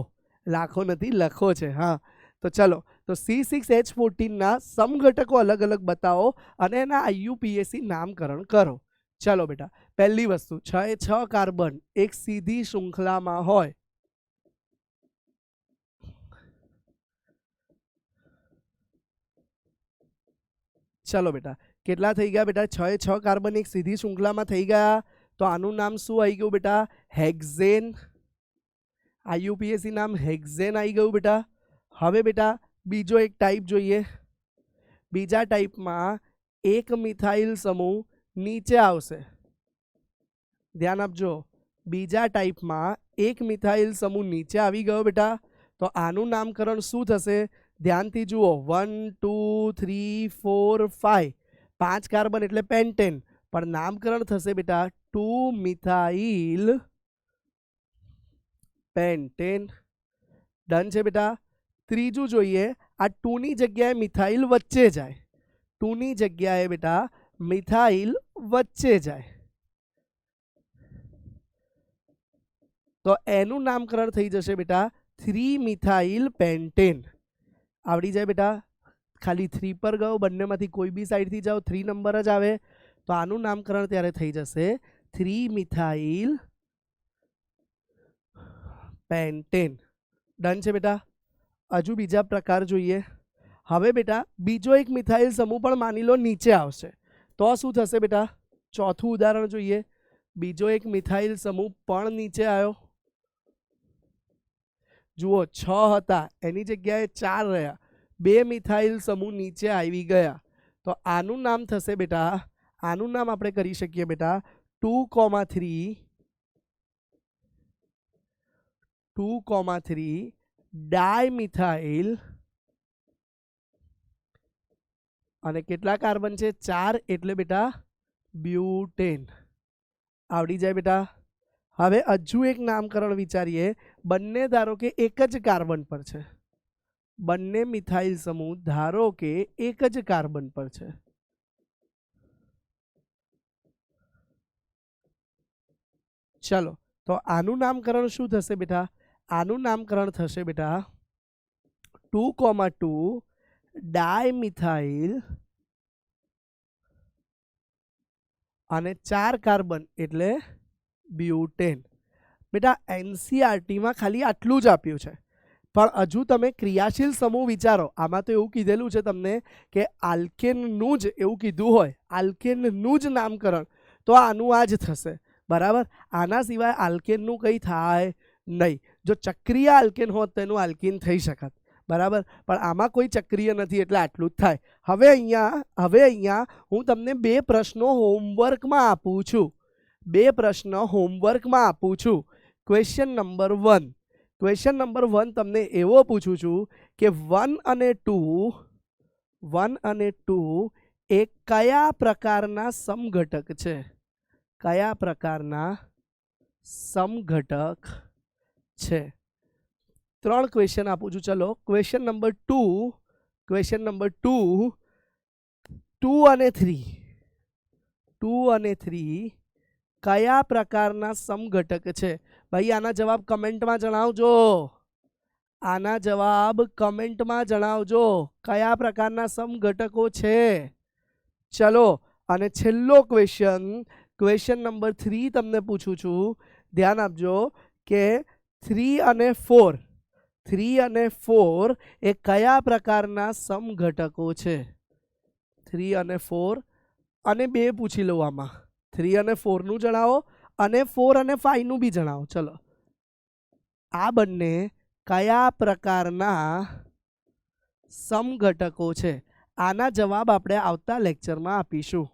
લાખો નથી, લખો છે. હા, તો ચલો, તો C6H14 ના સમઘટકો અલગ અલગ બતાવો અને એના IUPAC નામકરણ કરો. ચલો બેટા, પહેલી વસ્તુ, 6 એ 6 કાર્બન એક સીધી શૃંખલામાં હોય. ચલો બેટા, કેટલા થઈ ગયા બેટા? 6 એ 6 કાર્બન એક સીધી શૃંખલામાં થઈ ગયા. તો આનું નામ શું આવી ગયું બેટા? હેક્ઝેન. IUPAC નામ હેક્ઝેન આવી ગયું બેટા. હવે બેટા બીજો એક ટાઈપ જોઈએ. બીજા ટાઈપમાં એક મિથાઇલ સમૂહ નીચે આવશે. ધ્યાન આપજો, બીજા ટાઈપમાં એક મિથાઇલ સમૂહ નીચે આવી ગયો બેટા. તો આનું નામકરણ શું થશે? ધ્યાનથી જુઓ, 1 2 3 4 5, 5 કાર્બન એટલે પેન્ટેન, પણ નામકરણ થશે બેટા 2 મિથાઇલ પેન્ટેન. ડન છે બેટા. ત્રીજું જોઈએ, આ 2 ની જગ્યાએ મિથાઇલ વચ્ચે જાય. 2 ની જગ્યાએ બેટા મિથાઇલ વચ્ચે જાય, તો એનું નામકરણ થઈ જશે બેટા 3 મિથાઇલ પેન્ટેન. આવડી જાય બેટા? ખાલી 3 પર ગયો, બંનેમાંથી કોઈ બી સાઈડથી જાઓ 3 નંબર જ આવે. તો આનું નામકરણ ત્યારે થઈ જશે 3 મિથાઇલ પેન્ટેન. ડન છે બેટા. હજુ બીજા પ્રકાર જોઈએ. હવે બેટા બીજો એક મિથાઇલ સમૂહ પણ માની લો નીચે આવશે, તો શું થશે બેટા? ચોથું ઉદાહરણ જોઈએ. બીજો એક મિથાઇલ સમૂહ પણ નીચે આવ્યો. જુઓ, 6 હતા એની જગ્યાએ 4 રહ્યા, 2 મિથાઇલ સમૂહ નીચે આવી ગયા. તો આનું નામ થશે બેટા, આનું નામ આપણે કરી શકીએ બેટા 2,3 ડાયમિથાઇલ. અને કેટલા કાર્બન છે? 4, એટલે બેટા બ્યુટેન. આવડી જાય બેટા. હવે હજુ એક નામકરણ વિચારીએ. બંને ધારો કે એક જ કાર્બન પર છે, બંને મિથાઇલ સમૂહ ધારો કે એક જ કાર્બન પર છે. ચલો, તો આનું નામકરણ શું થશે બેટા? આનું નામકરણ થશે બેટા 2,2 ડાયમિથાઇલ અને 4 કાર્બન એટલે બ્યુટેન. બેટા NCERTમાં ખાલી આટલું જ આપ્યું છે, પણ હજુ તમે ક્રિયાશીલ સમૂહ વિચારો. આમાં તો એવું કીધેલું છે તમને કે આલ્કેનનું જ એવું કીધું હોય, આલ્કેનનું જ નામકરણ, તો આનું આ જ થશે. બરાબર? આના સિવાય આલ્કેનનું કંઈ થાય નહીં. જો ચક્રીય આલ્કેન હોત તો એનું આલ્કીન થઈ શકત. બરાબર? પણ આમાં કોઈ ચક્રીય નથી એટલે આટલું જ થાય. હવે અહીંયા હું તમને 2 પ્રશ્નો હોમવર્કમાં આપું છું. 2 પ્રશ્ન હોમવર્કમાં આપું છું. Question number 1. ક્વેશ્ચન નંબર 1 તમને એવો પૂછું છું કે 1 અને 2 એ કયા પ્રકારના સમઘટક છે? કયા પ્રકારના સમઘટક છે? 3 ક્વેશ્ચન આપું છું. ચલો ક્વેશ્ચન નંબર 2 2 અને 3 કયા પ્રકારના સમઘટક છે? ભાઈ આના જવાબ કમેન્ટમાં જણાવજો. કયા પ્રકારના સમઘટકો છે? ચલો અને છેલ્લો ક્વેશ્ચન નંબર 3 તમને પૂછું છું. ધ્યાન આપજો કે 3 અને 4 એ કયા પ્રકારના સમઘટકો છે? 3 અને 4 અને 2 પૂછી લઉં આમાં. 3 અને 4 નું જણાવો અને 4 અને 5 નું બી જણાવો. ચલો આ બંને કયા પ્રકારના સમઘટકો છે? આના જવાબ આપણે આવતા લેક્ચરમાં આપીશું.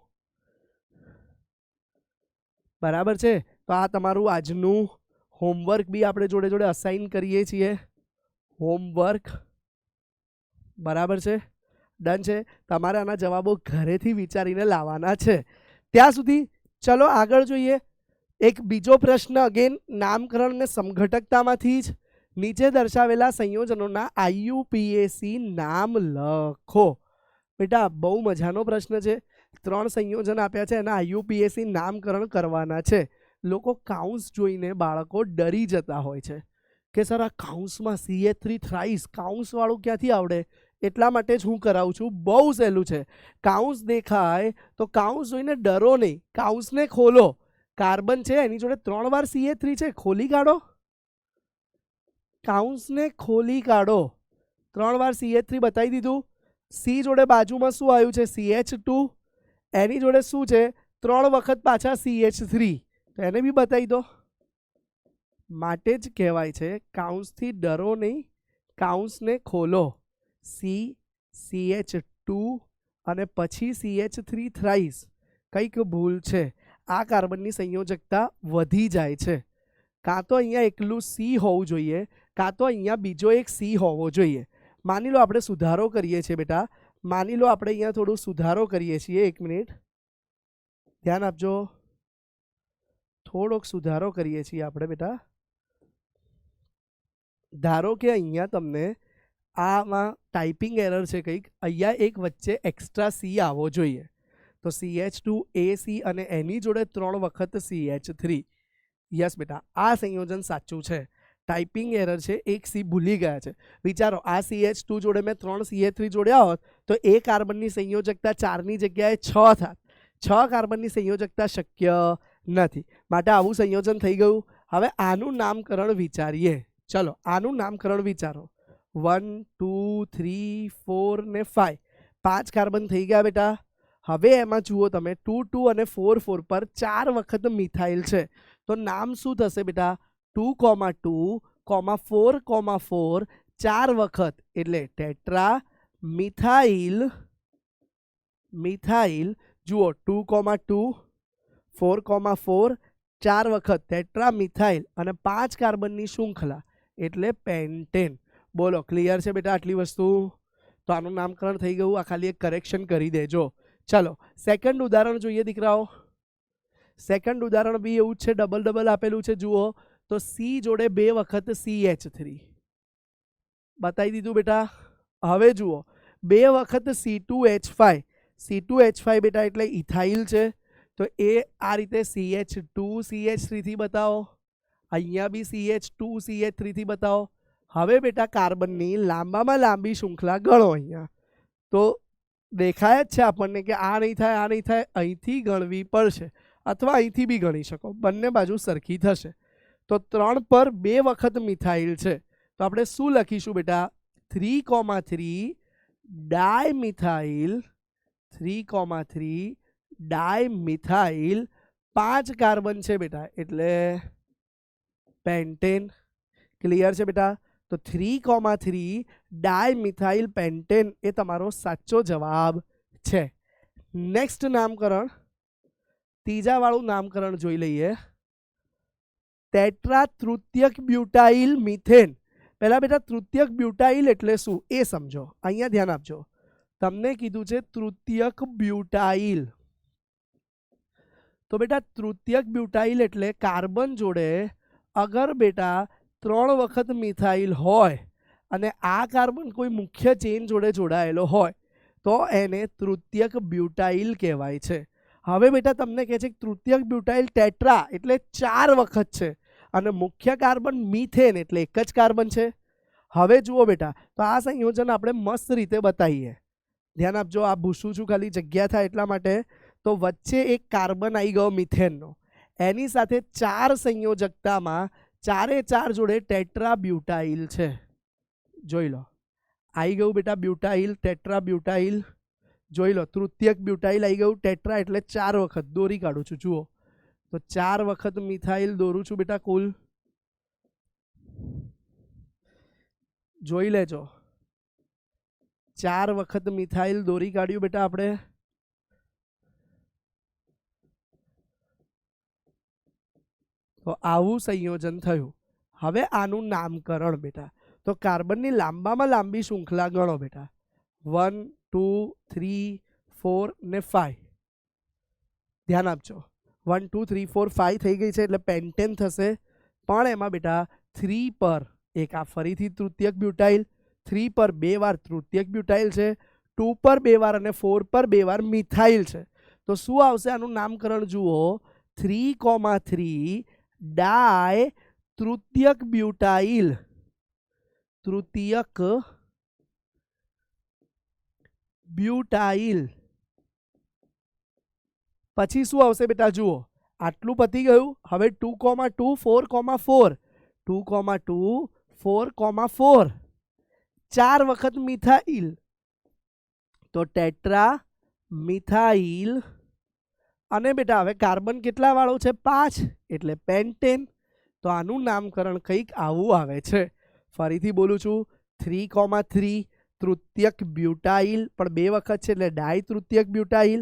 બરાબર છે? તો આ તમારું આજનું હોમવર્ક બી આપણે જોડે જોડે અસાઇન કરીએ છીએ. હોમવર્ક બરાબર છે? ડન છે? તમારે આના જવાબો ઘરેથી વિચારીને લાવવાના છે. ત્યાં સુધી ચલો આગળ જોઈએ. એક બીજો પ્રશ્ન અગેન નામકરણ ને સમઘટકતામાંથી જ. નીચે દર્શાવેલા સંયોજનોના IUPAC નામ લખો. બેટા બહુ મજાનો પ્રશ્ન છે. 3 સંયોજન આપ્યા છે એના IUPAC નામકરણ કરવાના છે. લોકો કાઉન્સ જોઈને બાળકો ડરી જતા હોય છે કે સર આ કાઉન્સમાં CH3 થ્રાઇસ કાઉન્સ વાળું ક્યાંથી આવડે? એટલા માટે જ હું કરાવું છું. બહુ સહેલું છે. કાઉન્સ દેખાય તો કાઉન્સ જોઈને ડરો નહીં, કાઉન્સને ખોલો. કાર્બન છે એની જોડે 3 વાર CH3 છે, ખોલી કાઢો. કાઉન્સને ખોલી કાઢો. 3 વાર CH3 બતાવી દીધું. સી જોડે બાજુમાં શું આવ્યું છે? CH2. એની જોડે શું છે? 3 વખત પાછા CH3. તો એને બી બતાવી દો. માટે જ કહેવાય છે કાઉન્સથી ડરો નહીં, કાઉન્સને ખોલો. CH2 અને પછી CH3 થ્રાઇસ. કંઈક ભૂલ છે. આ કાર્બનની સંયોજકતા વધી જાય છે. કાં તો અહીંયા એકલું સી હોવું જોઈએ, કાં તો અહીંયા બીજો એક સી હોવો જોઈએ. માની લો આપણે સુધારો કરીએ છીએ બેટા. માની લો આપણે અહીંયા થોડું સુધારો કરીએ છીએ. 1 મિનિટ ધ્યાન આપજો. થોડોક સુધારો કરીએ છીએ આપણે બેટા. ધારો કે અહીંયા તમને આમાં ટાઈપિંગ એરર છે કંઈક. અહીંયા એક વચ્ચે એક્સ્ટ્રા સી આવવો જોઈએ. તો CH2AC અને એની જોડે 3 વખત CH3. યસ બેટા આ સંયોજન સાચું છે. ટાઈપિંગ એરર છે, એક સી ભૂલી ગયા છે. વિચારો આ CH2 જોડે મેં 3 CH3 જોડ્યા હોત તો એ કાર્બનની સંયોજકતા 4ની જગ્યાએ 6 થાત. 6 કાર્બનની સંયોજકતા શક્ય નથી. માટે આવું સંયોજન થઈ ગયું. હવે આનું નામકરણ વિચારીએ. ચલો આનું નામકરણ વિચારો. 1 2 3 4 ને 5. 5 કાર્બન થઈ ગયા બેટા. હવે એમાં જુઓ તમે 2 2 અને 4 4 પર 4 વખત મિથાઇલ છે. તો નામ શું થશે બેટા? 2, 2, 4, 4 4 વખત એટલે ટેટ્રા મિથાઇલ. જુઓ 2, 2, 4, 4 4 વખત ટેટ્રા મિથાઇલ અને 5 કાર્બનની શૃંખલા એટલે પેન્ટેન. બોલો ક્લિયર છે બેટા આટલી વસ્તુ? તો આનું નામકરણ થઈ ગયું. આ ખાલી એક કરેક્શન કરી દેજો. ચલો સેકન્ડ ઉદાહરણ જોઈએ દીકરાઓ. સેકન્ડ ઉદાહરણ બી એવું જ છે, ડબલ આપેલું છે. જુઓ તો સી જોડે 2 વખત CH3 બતાવી દીધું બેટા. હવે જુઓ 2 વખત C2H5 બેટા એટલે ઇથાઇલ છે. તો એ આ રીતે CH2 CH3 થી બતાવો. અહીંયા બી CH2 CH3 થી બતાવો. હવે બેટા કાર્બનની લાંબામાં લાંબી શૃંખલા ગણો. અહીંયા તો દેખાય જ છે આપણને કે આ નહીં થાય, આ નહીં થાય. અહીંથી ગણવી પડશે અથવા અહીંથી બી ગણી શકો. બંને બાજુ સરખી થશે. તો 3 પર 2 વખત મિથાઇલ છે. તો આપણે શું લખીશું બેટા? 3,3 ડાયમિથાઇલ. 3,3 ડાયમિથાઇલ. 5 કાર્બન છે બેટા એટલે પેન્ટેન. ક્લિયર છે બેટા? તો 3,3 ડાયમિથાઇલ પેન્ટેન એ તમારો સાચો જવાબ છે. નેક્સ્ટ નામકરણ, ત્રીજા વાળું નામકરણ જોઈ લઈએ. ટેટ્રા તૃતીયક બ્યુટાઇલ મિથેન. પહેલા બેટા તૃતીયક બ્યુટાઇલ એટલે શું એ સમજો. અહીંયા ધ્યાન આપજો. તમને કીધું છે તૃતીયક બ્યુટાઇલ. તો બેટા તૃતીયક બ્યુટાઇલ એટલે કાર્બન જોડે અગર બેટા 3 વખત મિથાઇલ હોય અને આ કાર્બન કોઈ મુખ્ય ચેન જોડે જોડાયેલો હોય તો એને તૃતીયક બ્યુટાઇલ કહેવાય છે. હવે બેટા તમને કહે છે કે તૃતીયક બ્યુટાઇલ ટેટ્રા એટલે 4 વખત છે અને મુખ્ય કાર્બન મિથેન એટલે એક જ કાર્બન છે. હવે જુઓ બેટા, તો આ સંયોજન આપણે મસ્ત રીતે બતાવીએ. ધ્યાન આપજો, આ ભૂસું છું ખાલી જગ્યા થાય એટલા માટે. તો વચ્ચે એક કાર્બન આવી ગયો મિથેનનો, એની સાથે 4 સંયોજકતામાં 4 જોડે ટેટ્રા બ્યુટાઇલ છે. જોઈ લો, આવી ગયું બેટા બ્યુટાઇલ, ટેટ્રા બ્યુટાઇલ. જોઈ લો, તૃતીયક બ્યુટાઇલ આવી ગયું. ટેટ્રા એટલે 4 વખત દોરી કાઢું છું. જુઓ, તો 4 વખત મિથાઇલ દોરું છું બેટા કુલ. જોઈ લેજો, 4 વખત મિથાઇલ દોરી કાઢ્યું બેટા આપણે. તો આવું સંયોજન થયું. હવે આનું નામકરણ બેટા, તો કાર્બનની લાંબામાં લાંબી શૃંખલા ગણો બેટા. 1 2 3 4 ને 5. ધ્યાન આપજો, 1 2 3 4 5 થઈ ગઈ છે એટલે પેન્ટેન થશે. પણ એમાં બેટા 3 પર એક આ ફરીથી તૃતીયક બ્યુટાઇલ, 3 પર 2 વાર તૃતીયક બ્યુટાઇલ છે, 2 પર 2 વાર અને 4 પર 2 વાર મિથાઇલ છે. તો શું આવશે આનું નામકરણ? જુઓ, 3,3 ડાય તૃતીયક બ્યુટાઇલ. તૃતીયક બ્યુટાઇલ. પછી શું આવશે બેટા? જુઓ, આટલું પતી ગયું. હવે 2,2 4,4 2,2 4,4 4 વખત મિથાઇલ, તો ટેટ્રા મિથાઇલ. અને બેટા હવે કાર્બન કેટલા વાળો છે? 5 એટલે પેન્ટેન. તો આનું નામકરણ કંઈક આવું આવે છે. ફરીથી બોલું છું, 3,3 તૃતીયક બ્યુટાઇલ, પણ 2 વખત છે એટલે ડાય તૃતીયક બ્યુટાઇલ.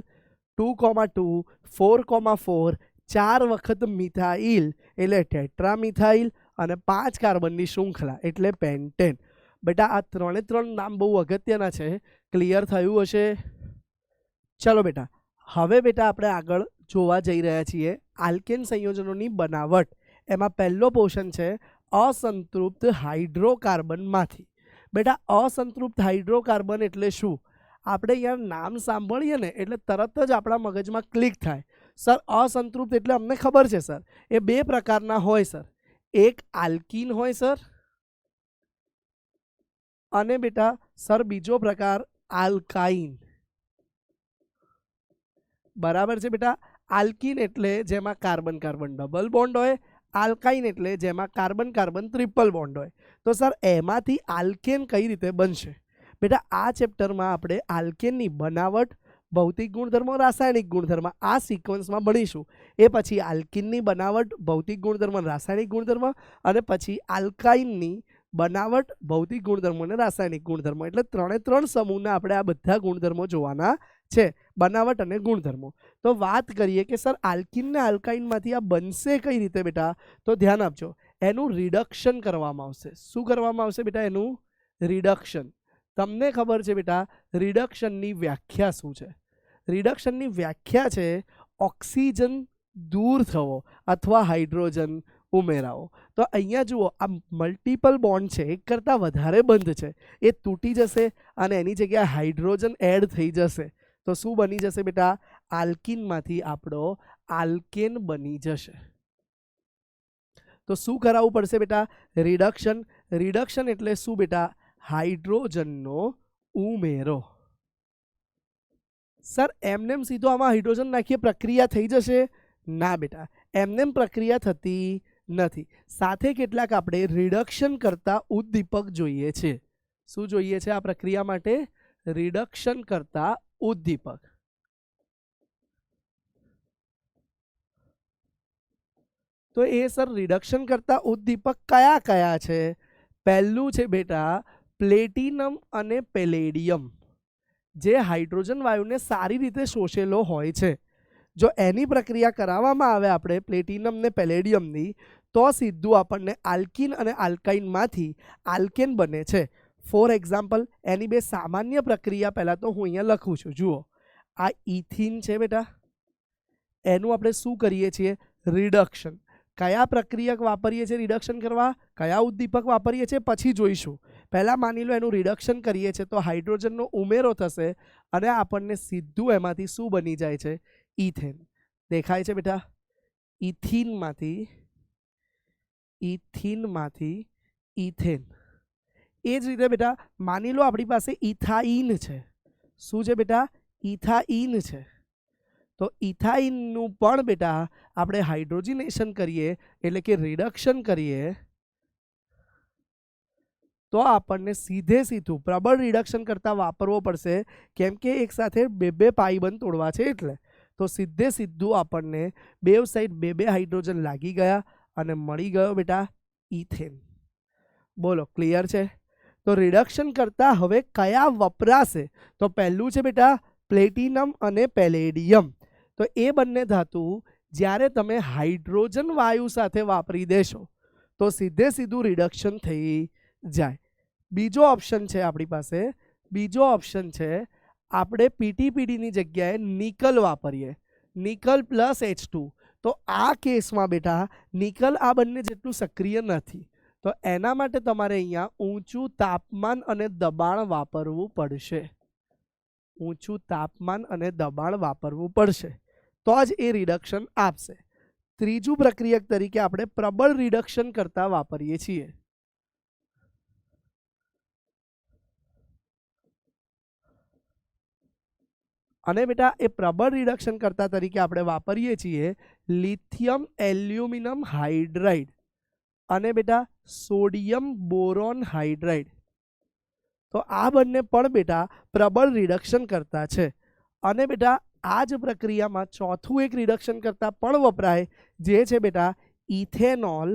2,2 4,4 4 વખત મિથાઇલ એટલે ટેટ્રા મિથાઇલ અને 5 કાર્બનની શૃંખલા એટલે પેન્ટેન. બેટા આ 3 નામ બહુ અગત્યના છે. ક્લિયર થયું હશે? ચલો બેટા, હવે બેટા આપણે આગળ જોવા જઈ રહ્યા છીએ આલ્કેન સંયોજનોની બનાવટ. એમાં પહેલો પોર્શન છે અસંતૃપ્ત હાઇડ્રોકાર્બનમાંથી. બેટા અસંતૃપ્ત હાઇડ્રોકાર્બન એટલે શું? આપણે અહીંયા નામ સાંભળીએ ને એટલે તરત જ આપણા મગજમાં ક્લિક થાય, સર અસંતૃપ્ત એટલે અમને ખબર છે સર, એ 2 પ્રકારના હોય સર. એક આલ્કીન હોય સર, અને બેટા સર બીજો પ્રકાર આલ્કાઇન. બરાબર છે બેટા? આલ્કીન એટલે જેમાં કાર્બન કાર્બન ડબલ બોન્ડ હોય, આલ્કાઇન એટલે જેમાં કાર્બન કાર્બન ટ્રિપલ બોન્ડ હોય. તો સર એમાંથી આલ્કેન કઈ રીતે બનશે? બેટા આ ચેપ્ટરમાં આપણે આલ્કેનની બનાવટ, ભૌતિક ગુણધર્મો, રાસાયણિક ગુણધર્મ આ સિક્વન્સમાં ભણીશું. એ પછી આલ્કીનની બનાવટ, ભૌતિક ગુણધર્મ, રાસાયણિક ગુણધર્મ, અને પછી આલ્કાઇનની બનાવટ, ભૌતિક ગુણધર્મો અને રાસાયણિક ગુણધર્મો. એટલે 3 સમૂહના આપણે આ બધા ગુણધર્મો જોવાના છે, બનાવટ અને ગુણધર્મો. તો વાત કરીએ કે સર આલ્કીન ને આલ્કાઇનમાંથી આ બનશે કઈ રીતે બેટા? તો ધ્યાન આપજો, એનું રિડક્શન કરવામાં આવશે. શું કરવામાં આવશે બેટા? એનું રિડક્શન. તમને ખબર છે બેટા રિડક્શનની વ્યાખ્યા શું છે? રિડક્શનની વ્યાખ્યા છે ઓક્સિજન દૂર થવો અથવા હાઇડ્રોજન ઉમેરાવો. તો અહીંયા જુઓ, આ મલ્ટિપલ બોન્ડ છે, એક કરતાં વધારે બંધ છે, એ તૂટી જશે અને એની જગ્યાએ હાઇડ્રોજન એડ થઈ જશે. તો શું બની જશે બેટા? આલ્કીનમાંથી આપણો આલ્કેન બની જશે. તો શું કરાવવું પડશે બેટા? રિડક્શન. રિડક્શન એટલે શું બેટા? હાઇડ્રોજનનો ઉમેરો. સર એમનેમ સીધો આમાં હાઇડ્રોજન નાખીએ પ્રક્રિયા થઈ જશે? ના બેટા, એમનેમ પ્રક્રિયા થતી નથી. સાથે કેટલાક આપણે રિડક્શન કરતા ઉદ્દીપક જોઈએ છે. શું જોઈએ છે આ પ્રક્રિયા માટે? રિડક્શન કરતા ઉદ્દીપક. તો એ સર રિડક્શન કરતા ઉદ્દીપક કયા કયા છે? પહેલું છે બેટા પ્લેટિનમ અને પેલેડિયમ, જે હાઇડ્રોજન વાયુને સારી રીતે શોષેલો હોય છે. જો એની પ્રક્રિયા કરાવવામાં આવે આપણે પ્લેટિનમ ને પેલેડિયમની, તો સીધું આપણને આલ્કીન અને આલ્કાઇનમાંથી આલ્કેન બને છે. ફોર એક્ઝામ્પલ, એની બે સામાન્ય પ્રક્રિયા પહેલાં તો હું અહીંયા લખું છું. જુઓ, આ ઇથિન છે બેટા, એનું આપણે શું કરીએ છીએ? રિડક્શન. કયા પ્રક્રિયક વાપરીએ છીએ રિડક્શન કરવા? કયા ઉદ્દીપક વાપરીએ છીએ પછી જોઈશું. પહેલાં માની લો એનું રિડક્શન કરીએ છીએ તો હાઇડ્રોજનનો ઉમેરો થશે અને આપણને સીધું એમાંથી શું બની જાય છે? ઇથેન. દેખાય છે બેટા? ઇથિનમાંથી ઇથેન. એ જ રીતે બેટા માની લો આપણી પાસે ઇથાઇન છે. શું છે બેટા? ઇથાઇન છે. તો ઇથાઇનનું પણ બેટા આપણે હાઇડ્રોજનેશન કરીએ એટલે કે રિડક્શન કરીએ તો આપણને સીધું પ્રબળ રિડક્શન કરતાં વાપરવો પડશે, કેમ કે એક સાથે બે પાઇબંધ તોડવા છે એટલે. તો સીધું આપણને બેવ સાઈડ બે હાઇડ્રોજન લાગી ગયા અને મળી ગયો બેટા ઇથેન. બોલો, ક્લિયર છે? તો રિડક્શન કરતાં હવે કયા વપરાશે? તો પહેલું છે બેટા પ્લેટિનમ અને પેલેડિયમ. તો એ બંને ધાતુ જ્યારે તમે હાઇડ્રોજન વાયુ સાથે વાપરી દેશો તો સીધું રિડક્શન થઈ જાય. બીજો ઓપ્શન છે આપણી પાસે, બીજો ઓપ્શન છે આપણે પીટીપીડીની જગ્યાએ નિકલ વાપરીએ, નિકલ પ્લસ H2. તો આ કેસમાં બેટા નિકલ આ બંને જેટલું સક્રિય નથી, તો એના માટે તમારે અહીંયા ઊંચું તાપમાન અને દબાણ વાપરવું પડશે. ઊંચું તાપમાન અને દબાણ વાપરવું પડશે તો જ એ રિડક્શન આપશે. ત્રીજું પ્રક્રિયક તરીકે આપણે પ્રબળ રિડક્શન કરતા વાપરીએ છીએ. અને બેટા એ પ્રબળ રિડક્શન કરતા તરીકે આપણે વાપરીએ છીએ લિથિયમ એલ્યુમિનિયમ હાઇડ્રાઇડ અને બેટા સોડિયમ બોરોન હાઇડ્રાઇડ. તો આ બંને પણ બેટા પ્રબળ રિડક્શન કરતા છે. અને બેટા આ જ પ્રક્રિયામાં ચોથું એક રિડક્શન કરતા પણ વપરાય, જે છે બેટા ઇથેનોલ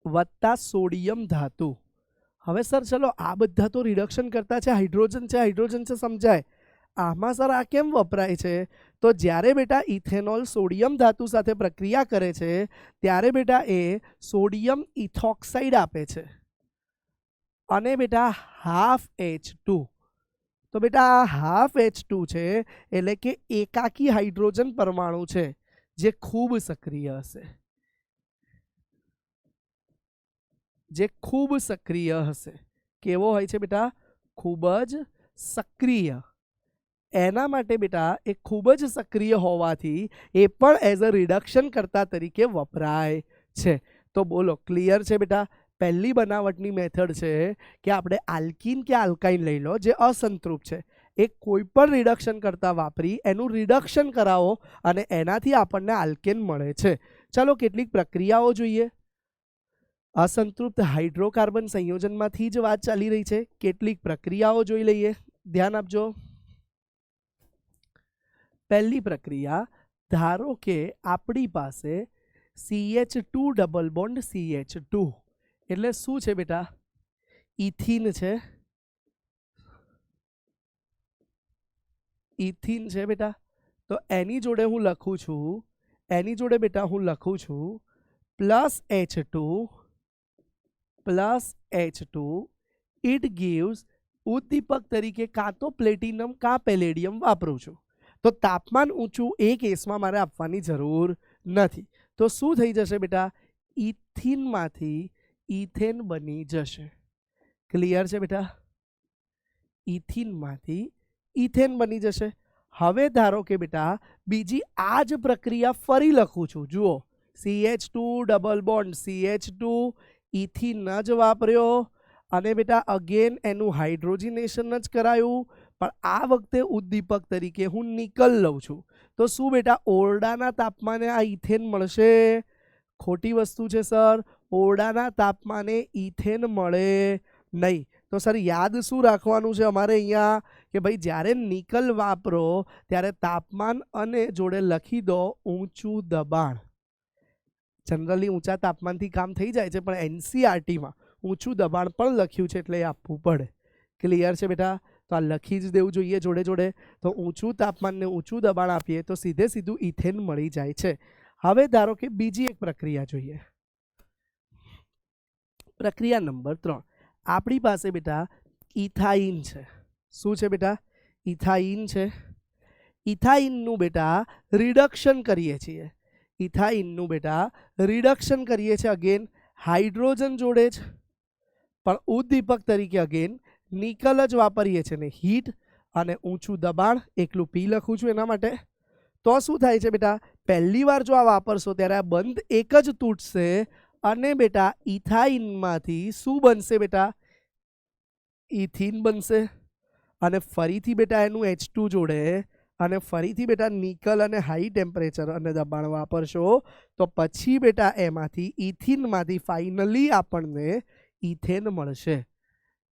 વત્તા સોડિયમ ધાતુ. હવે સર ચલો આ બધા તો રિડક્શન કરતા છે, હાઇડ્રોજન છે સમજાય. આમાં સર આ કેમ વપરાય છે? તો જ્યારે બેટા ઇથેનોલ સોડિયમ ધાતુ સાથે પ્રક્રિયા કરે છે ત્યારે બેટા એ સોડિયમ ઇથોક્સાઇડ આપે છે અને બેટા હાફ H2. તો બેટા આ હાફ H2 છે એટલે કે એકાકી હાઇડ્રોજન પરમાણુ છે જે ખૂબ સક્રિય હશે, કેવો હોય છે બેટા? ખૂબ જ સક્રિય. એના માટે બેટા એ ખૂબ જ સક્રિય હોવાથી એ પણ એઝ અ રિડક્શન કરતા તરીકે વપરાય છે. તો બોલો, ક્લિયર છે બેટા? પહેલી બનાવટની મેથડ છે કે આપણે આલ્કીન કે આલ્કાઇન લઈ લો જે અસંતૃપ્ત છે, એ કોઈ પણ રિડક્શન કરતા વાપરી એનું રિડક્શન કરાવો અને એનાથી આપણને આલ્કેન મળે છે. ચાલો કેટલીક પ્રક્રિયાઓ જોઈએ. અસંતૃપ્ત હાઇડ્રોકાર્બન સંયોજનમાંથી જ વાત ચાલી રહી છે, કેટલીક પ્રક્રિયાઓ જોઈ લઈએ, ધ્યાન આપજો. પહેલી પ્રક્રિયા, ધારો કે આપણી પાસે CH2 ડબલ બોન્ડ CH2 એટલે શું છે બેટા? ઇથિન છે. ઇથિન છે બેટા. તો એની જોડે હું લખું છું પ્લસ H2 ઇટ ગીવ્સ ઉદ્દીપક તરીકે કાં તો પ્લેટિનમ કાં પેલેડિયમ વાપરું છું. તો તાપમાન ઊંચું એ કેસમાં મારે આપવાની જરૂર નથી. તો શું થઈ જશે બેટા? ઇથિનમાંથી ઇથેન બની જશે. ક્લિયર છે બેટા? ઇથિનમાંથી ઇથેન બની જશે. હવે ધારો કે બેટા બીજી આ જ પ્રક્રિયા ફરી લખું છું. જુઓ, CH2 double bond CH2 ethene જ વાપર્યો અને બેટા અગેન એનું હાઇડ્રોજનેશન જ કરાયું, પણ આ વખતે ઉદ્દીપક તરીકે હું નિકલ લઉં છું. તો શું બેટા ઓરડાના તાપમાને આ ઇથેન મળશે? ખોટી વસ્તુ છે સર, ઓરડાના તાપમાને ઇથેન મળે નહીં. તો સર યાદ શું રાખવાનું છે અમારે અહીંયા કે ભાઈ જ્યારે નિકલ વાપરો ત્યારે તાપમાન અને જોડે લખી દો ઊંચું દબાણ. જનરલી ઊંચા તાપમાનથી કામ થઈ જાય છે, પણ NCERTમાં ઊંચું દબાણ પણ લખ્યું છે એટલે એ આપવું પડે. ક્લિયર છે બેટા? તો આ લખી જ દેવું જોઈએ જોડે જોડે. તો ઊંચું તાપમાન ને ઊંચું દબાણ આપીએ તો સીધું ઇથેન મળી જાય છે. હવે ધારો કે બીજી એક પ્રક્રિયા જોઈએ, પ્રક્રિયા નંબર 3. આપણી પાસે બેટા ઇથાઇન છે. શું છે બેટા? ઇથાઇન છે. ઇથાઇનનું બેટા રિડક્શન કરીએ છીએ. ઇથાઇનનું બેટા રિડક્શન કરીએ છીએ અગેન હાઇડ્રોજન જોડે જ, પણ ઉદ્દીપક તરીકે અગેન નિકલ જ વાપરીએ છીએ ને હીટ અને ઊંચું દબાણ, એકલું પી લખું છું એના માટે. તો શું થાય છે બેટા? પહેલી વાર જો આ વાપરશો ત્યારે આ બંધ એક જ તૂટશે અને બેટા ઇથાઇનમાંથી શું બનશે બેટા? ઇથિન બનશે. અને ફરીથી બેટા એનું H2 જોડે અને ફરીથી બેટા નિકલ અને હાઈ ટેમ્પરેચર અને દબાણ વાપરશો તો પછી બેટા એમાંથી ઇથિનમાંથી ફાઇનલી આપણને ઇથેન મળશે.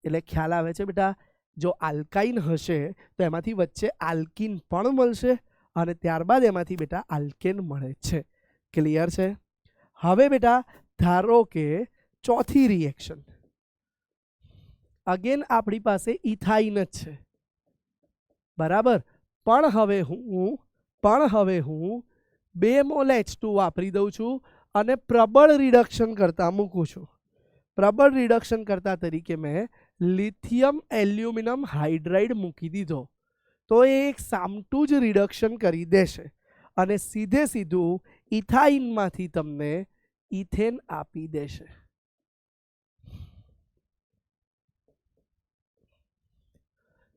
એટલે ખ્યાલ આવે છે બેટા? જો આલ્કાઇન હશે તો એમાંથી વચ્ચે આલ્કિન પણ મળશે અને ત્યારબાદ એમાંથી બેટા આલ્કેન મળે છે. ક્લિયર છે? હવે બેટા ધારો કે ચોથી રિએક્શન, અગેન આપણી પાસે ઇથાઇન જ છે, બરાબર, પણ હવે હું 2 મોલ H2 વાપરી દઉં છું અને પ્રબળ રિડક્શન કરતા મૂકું છું. પ્રબળ રિડક્શન કરતા તરીકે મેં લિથિયમ એલ્યુમિનિયમ હાઇડ્રાઇડ મૂકી દીધો, તો એ એક સામટું જ રિડક્શન કરી દેશે અને સીધું ઇથાઇનમાંથી તમને ઇથેન આપી દેશે.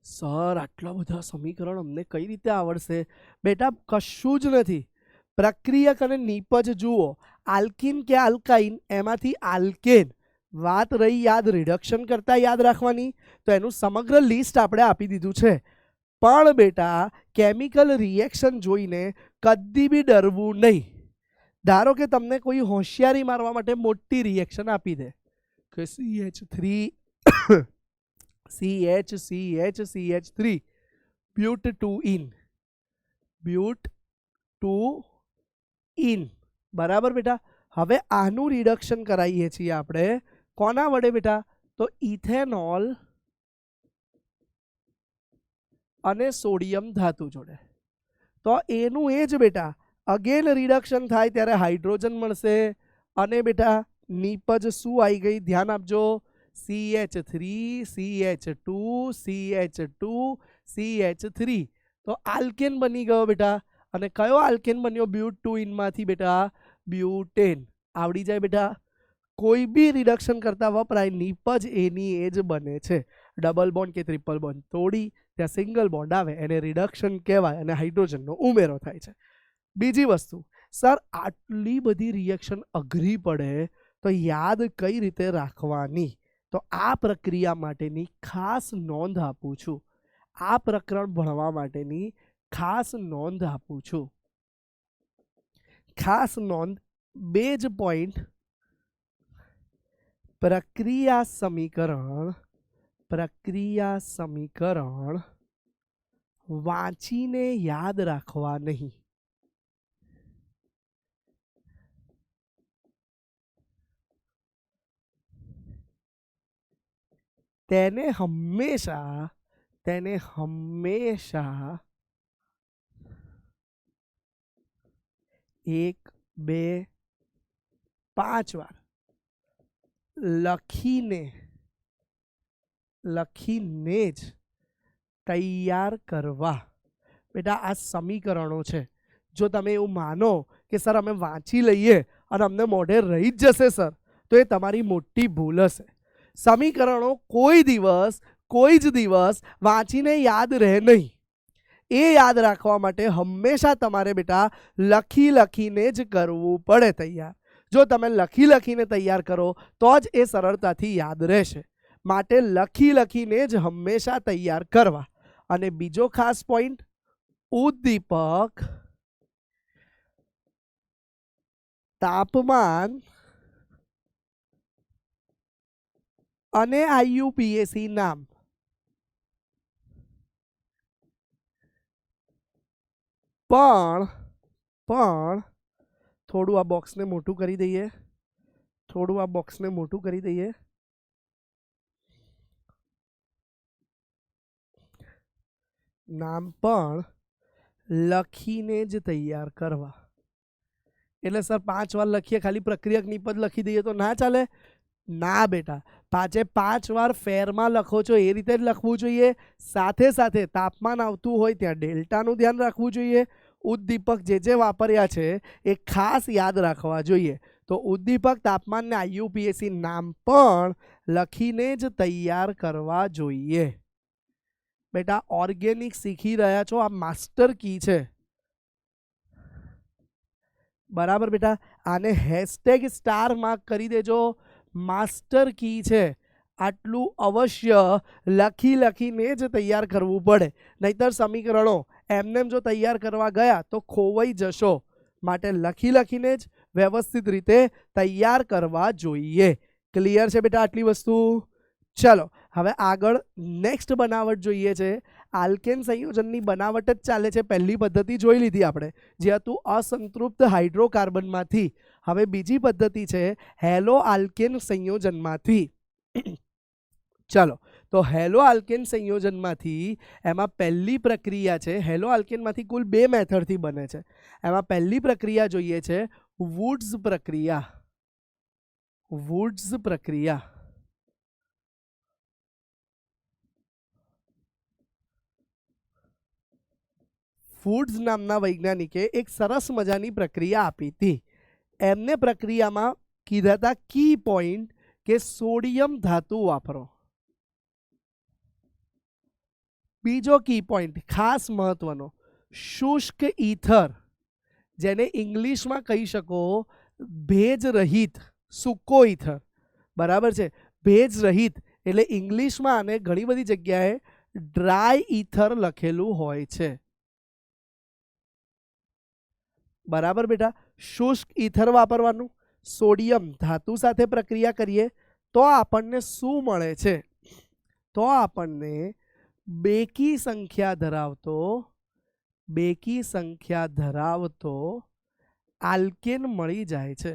સર આટલા બધા સમીકરણ અમને કઈ રીતે આવડશે? બેટા કશું જ નથી. પ્રક્રિયક અને નિપજ જુઓ, આલ્કિન કે આલ્કાઇન, એમાંથી આલ્કેન. વાત રહી યાદ રિડક્શન કરતા યાદ રાખવાની, તો એનું સમગ્ર લિસ્ટ આપણે આપી દીધું છે. પણ બેટા કેમિકલ રિએક્શન જોઈને કદી બી ડરવું નહીં. ધારો કે તમને કોઈ હોશિયારી મારવા માટે મોટી રિએક્શન આપી દે કે CH3 CH3 બ્યુટ 2 ઇન, બરાબર બેટા? હવે આનું રિડક્શન કરાવીએ છીએ આપણે કોના વડે બેટા? તો ઇથેનોલ અને સોડિયમ ધાતુ જોડે. તો એનું એ જ બેટા અગેન રિડક્શન થાય ત્યારે હાઇડ્રોજન મળશે અને બેટા નિપજ શું આવી ગઈ? ધ્યાન આપજો, CH3 CH2 CH2 CH3. તો આલ્કેન બની ગયો બેટા. અને કયો આલ્કેન બન્યો? બ્યુટ 2 ઇનમાંથી બેટા બ્યુટેન. આવડી જાય બેટા? કોઈ બી રિડક્શન કરતા વપરાય, નિપજ એની એ જ બને છે. ડબલ બોન્ડ કે ટ્રિપલ બોન્ડ તોડી ત્યાં સિંગલ બોન્ડ આવે એને રિડક્શન કહેવાય અને હાઇડ્રોજનનો ઉમેરો થાય છે. બીજી વસ્તુ, સર આટલી બધી રિએક્શન અઘરી પડે તો યાદ કઈ રીતે રાખવાની? તો આ પ્રક્રિયા માટેની ખાસ નોંધ આપું છું. આ પ્રકરણ ભણવા માટેની ખાસ નોંધ આપું છું. ખાસ નોંધ, 2 જ પોઈન્ટ. પ્રક્રિયા સમીકરણ વાંચીને યાદ રાખવા નહીં. તેને હંમેશા 1, 2, 5 વાર લખીને જ તૈયાર કરવા. બેટા આ સમીકરણો છે. જો તમે એવું માનો કે સર અમે વાંચી લઈએ અને અમને મોઢે રહી જ જશે સર, તો એ તમારી મોટી ભૂલ હશે. સમીકરણો કોઈ જ દિવસ વાંચીને યાદ રહે નહીં. એ યાદ રાખવા માટે હંમેશા તમારે બેટા લખીને જ કરવું પડે તૈયાર. જો તમે લખીને તૈયાર કરો તો જ એ સરળતાથી યાદ રહેશે. માટે લખીને જ હંમેશા તૈયાર કરવા. અને બીજો ખાસ પોઈન્ટ, ઉદ્દીપક, તાપમાન અને IUPAC નામ. પણ થોડું આ બોક્સને મોટું કરી દઈએ. નામ પણ લખીને જ તૈયાર કરવા. એટલે સર 5 વાર લખીએ ખાલી પ્રક્રિયક નિપજ લખી દઈએ તો ના ચાલે? ના બેટા, 5 વાર ફેરમાં લખો છો એ રીતે જ લખવું જોઈએ. સાથે સાથે તાપમાન આવતું હોય ત્યાં ડેલ્ટાનું ધ્યાન રાખવું જોઈએ. ઉદ્દીપક જે વાપર્યા છે એ ખાસ યાદ રાખવા જોઈએ. તો ઉદ્દીપક તાપમાનને IUPAC નામ પણ લખીને જ તૈયાર કરવા જોઈએ. બેટા ઓર્ગેનિક શીખી રહ્યા છો, આ માસ્ટર કી છે. બરાબર બેટા, આને હેશટેગ સ્ટાર માર્ક કરી દેજો. માસ્ટર કી છે, આટલું અવશ્ય લખીને જ તૈયાર કરવું પડે, નહીતર સમીકરણો એમનેમ જો તૈયાર કરવા ગયા તો ખોવાઈ જશો. માટે લખીને જ વ્યવસ્થિત રીતે તૈયાર કરવા જોઈએ. ક્લિયર છે બેટા આટલી વસ્તુ? ચલો હવે આગળ નેક્સ્ટ બનાવટ જોઈએ છે. આલ્કેન સંયોજનની બનાવટ જ ચાલે છે. પહેલી પદ્ધતિ જોઈ લીધી આપણે, જે હતું અસંતૃપ્ત હાઇડ્રોકાર્બનમાંથી. હવે બીજી પદ્ધતિ છે હેલો આલ્કેન સંયોજનમાંથી. ચલો તો હેલો આલ્કેન સંયોજનમાંથી એમાં પહેલી પ્રક્રિયા છે, હેલો આલ્કેનમાંથી કુલ 2 મેથડથી બને છે. એમાં પહેલી પ્રક્રિયા જોઈએ છે વુડ્સ પ્રક્રિયા. વુડ્સ પ્રક્રિયા વુડ્સ નામના વૈજ્ઞાનિકે એક સરસ મજાની પ્રક્રિયા આપી હતી. એમને પ્રક્રિયામાં કીધા હતા કી પોઈન્ટ કે સોડિયમ ધાતુ વાપરો. બીજો કી પોઈન્ટ ખાસ મહત્વનો, શુષ્ક ઈથર, જેને ઇંગ્લિશમાં કહી શકો ભેજ રહિત, સૂકો ઈથર. બરાબર છે, ભેજ રહિત એટલે ઇંગ્લિશમાં આને ઘણી બધી જગ્યાએ ડ્રાય ઈથર લખેલું હોય છે. બરાબર બેટા, શુષ્ક ઈથર વાપરવાનું. સોડિયમ ધાતુ સાથે પ્રક્રિયા કરીએ તો આપણને શું મળે છે? તો આપણને બેકી સંખ્યા ધરાવતો આલ્કેન મળી જાય છે.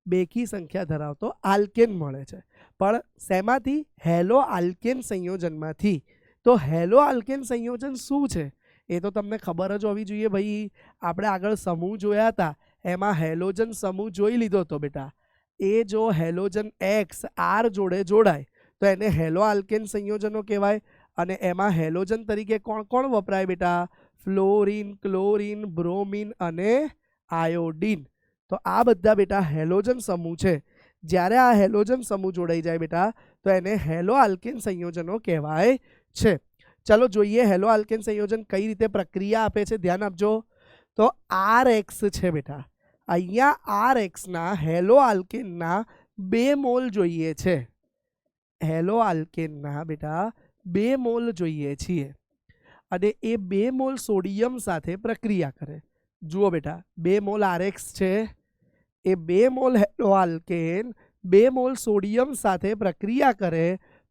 બેકી સંખ્યા ધરાવતો આલ્કેન મળે છે. પણ શેમાંથી? Hello alkane સંયોજનમાંથી. તો હેલો આલ્કેન સંયોજન શું છે એ તો તમને ખબર જ હોવી જોઈએ ભાઈ. આપણે આગળ સમૂહ જોયા હતા, એમાં હેલોજન સમૂહ જોઈ લીધો હતો બેટા. એ જો હેલોજન X R જોડે જોડાય તો એને હેલો આલ્કેન સંયોજનો કહેવાય. અને એમાં હેલોજન તરીકે કોણ કોણ વપરાય બેટા? ફ્લોરિન, ક્લોરિન, બ્રોમિન અને આયોડિન. તો આ બધા બેટા હેલોજન સમૂહ છે. જ્યારે આ હેલોજન સમૂહ જોડાઈ જાય બેટા તો એને હેલો આલ્કેન સંયોજનો કહેવાય છે. ચલો જોઈએ હેલો આલ્કેન સંયોજન કઈ રીતે પ્રક્રિયા આપે છે. ધ્યાન આપજો. તો RX છે બેટા, અહીંયા RX ના હેલો આલ્કેનના 2 મોલ જોઈએ છે. હેલો આલ્કેનના બેટા 2 મોલ જોઈએ છીએ. અને એ 2 મોલ સોડિયમ સાથે પ્રક્રિયા કરે. જુઓ બેટા, 2 મોલ RX છે, એ 2 mall hello alkane 2 mall sodium સાથે પ્રક્રિયા કરે.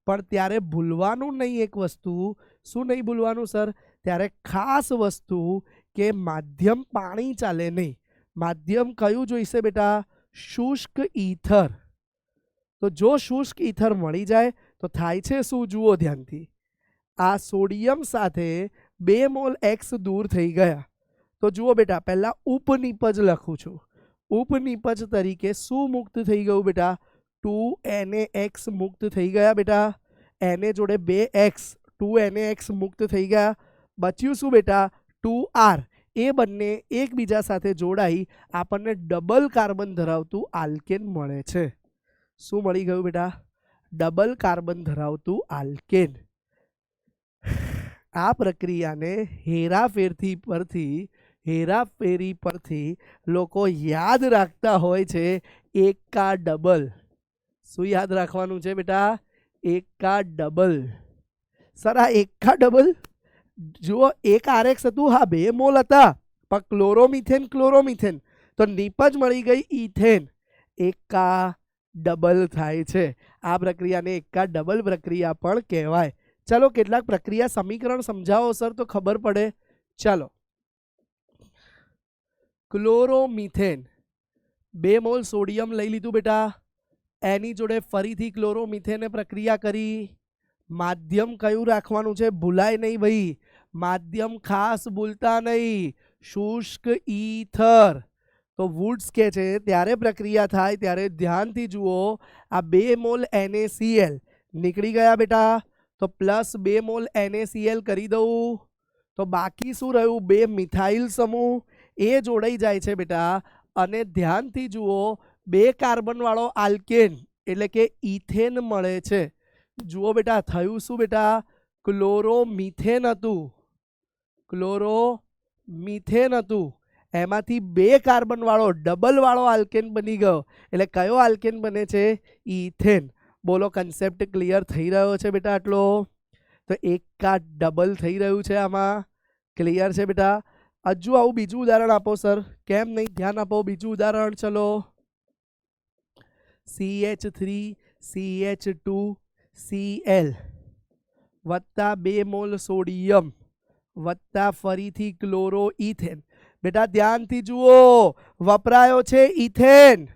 પણ ત્યારે ભૂલવાનું નહીં એક વસ્તુ. શું નહીં ભૂલવાનું સર? ત્યારે ખાસ વસ્તુ કે માધ્યમ પાણી ચાલે નહીં. માધ્યમ કયું જોઈશે બેટા? શુષ્ક ઈથર. તો જો શુષ્ક ઈથર મળી જાય તો થાય છે શું? જુઓ ધ્યાનથી. આ સોડિયમ સાથે 2 મોલ X દૂર થઈ ગયા. તો જુઓ બેટા, પહેલા ઉપનિપજ લખું છું. ઉપનિપજ તરીકે શું મુક્ત થઈ ગયું બેટા? 2NaX મુક્ત થઈ ગયા બેટા. Na જોડે 2X, 2NaX મુક્ત થઈ ગયા. બચ્યું શું બેટા? 2R. એ બંને એકબીજા સાથે જોડાઈ આપણને ડબલ કાર્બન ધરાવતું આલ્કેન મળે છે. શું મળી ગયું બેટા? ડબલ કાર્બન ધરાવતું આલ્કેન. આ પ્રક્રિયાને હેરાફેરી પરથી લોકો યાદ રાખતા હોય છે એકા ડબલ. શું યાદ રાખવાનું છે બેટા? એકા ડબલ. સર આ એકા ડબલ જુઓ, એક RX હતું, હા 2 મોલ હતા, પણ ક્લોરોમિથેન તો નિપજ મળી ગઈ ઈથેન. એકા ડબલ થાય છે. આ પ્રક્રિયાને એકા ડબલ પ્રક્રિયા પણ કહેવાય. ચલો કેટલાક પ્રક્રિયા સમીકરણ સમજાવો સર તો ખબર પડે. ચાલો, ક્લોરોમિથેન 2 મોલ સોડિયમ લઈ લીધું બેટા. એની જોડે ફરીથી ક્લોરોમિથેને પ્રક્રિયા કરી. માધ્યમ કયું રાખવાનું છે? ભૂલાય નહીં ભાઈ, માધ્યમ ખાસ ભૂલતા નહીં. શુષ્ક ઈથર. તો વુડ્સ કે છે ત્યારે પ્રક્રિયા થાય ત્યારે ધ્યાનથી જુઓ, આ 2 મોલ NaCl નીકળી ગયા બેટા, તો +2 મોલ NaCl કરી દઉં, તો બાકી શું રહ્યું, 2 મિથાઇલ સમૂહ એ જોડાઈ જાય છે બેટા. અને ધ્યાનથી જુઓ, 2 કાર્બન વાળો આલ્કેન એટલે કે ઇથેન મળે છે. જુઓ બેટા થયું શું બેટા, ક્લોરોમિથેન હતું, ક્લોરોમિથેન હતું, એમાંથી 2 કાર્બન વાળો ડબલ વાળો આલ્કેન બની ગયો. એટલે કયો આલ્કેન બને છે, ઇથેન. બોલો કન્સેપ્ટ ક્લિયર થઈ રહ્યો છે બેટા આટલો? તો એક કા ડબલ થઈ રહ્યું છે આમાં, ક્લિયર છે બેટા? હજુ આવું બીજું ઉદાહરણ આપો સર. કેમ નહીં, ધ્યાન આપો, બીજું ઉદાહરણ. ચલો, CH3CH2Cl વત્તા 2 મોલ સોડિયમ વત્તા ફરીથી ક્લોરોઇથેન. બેટા ધ્યાનથી જુઓ, વપરાયો છે ઇથેન,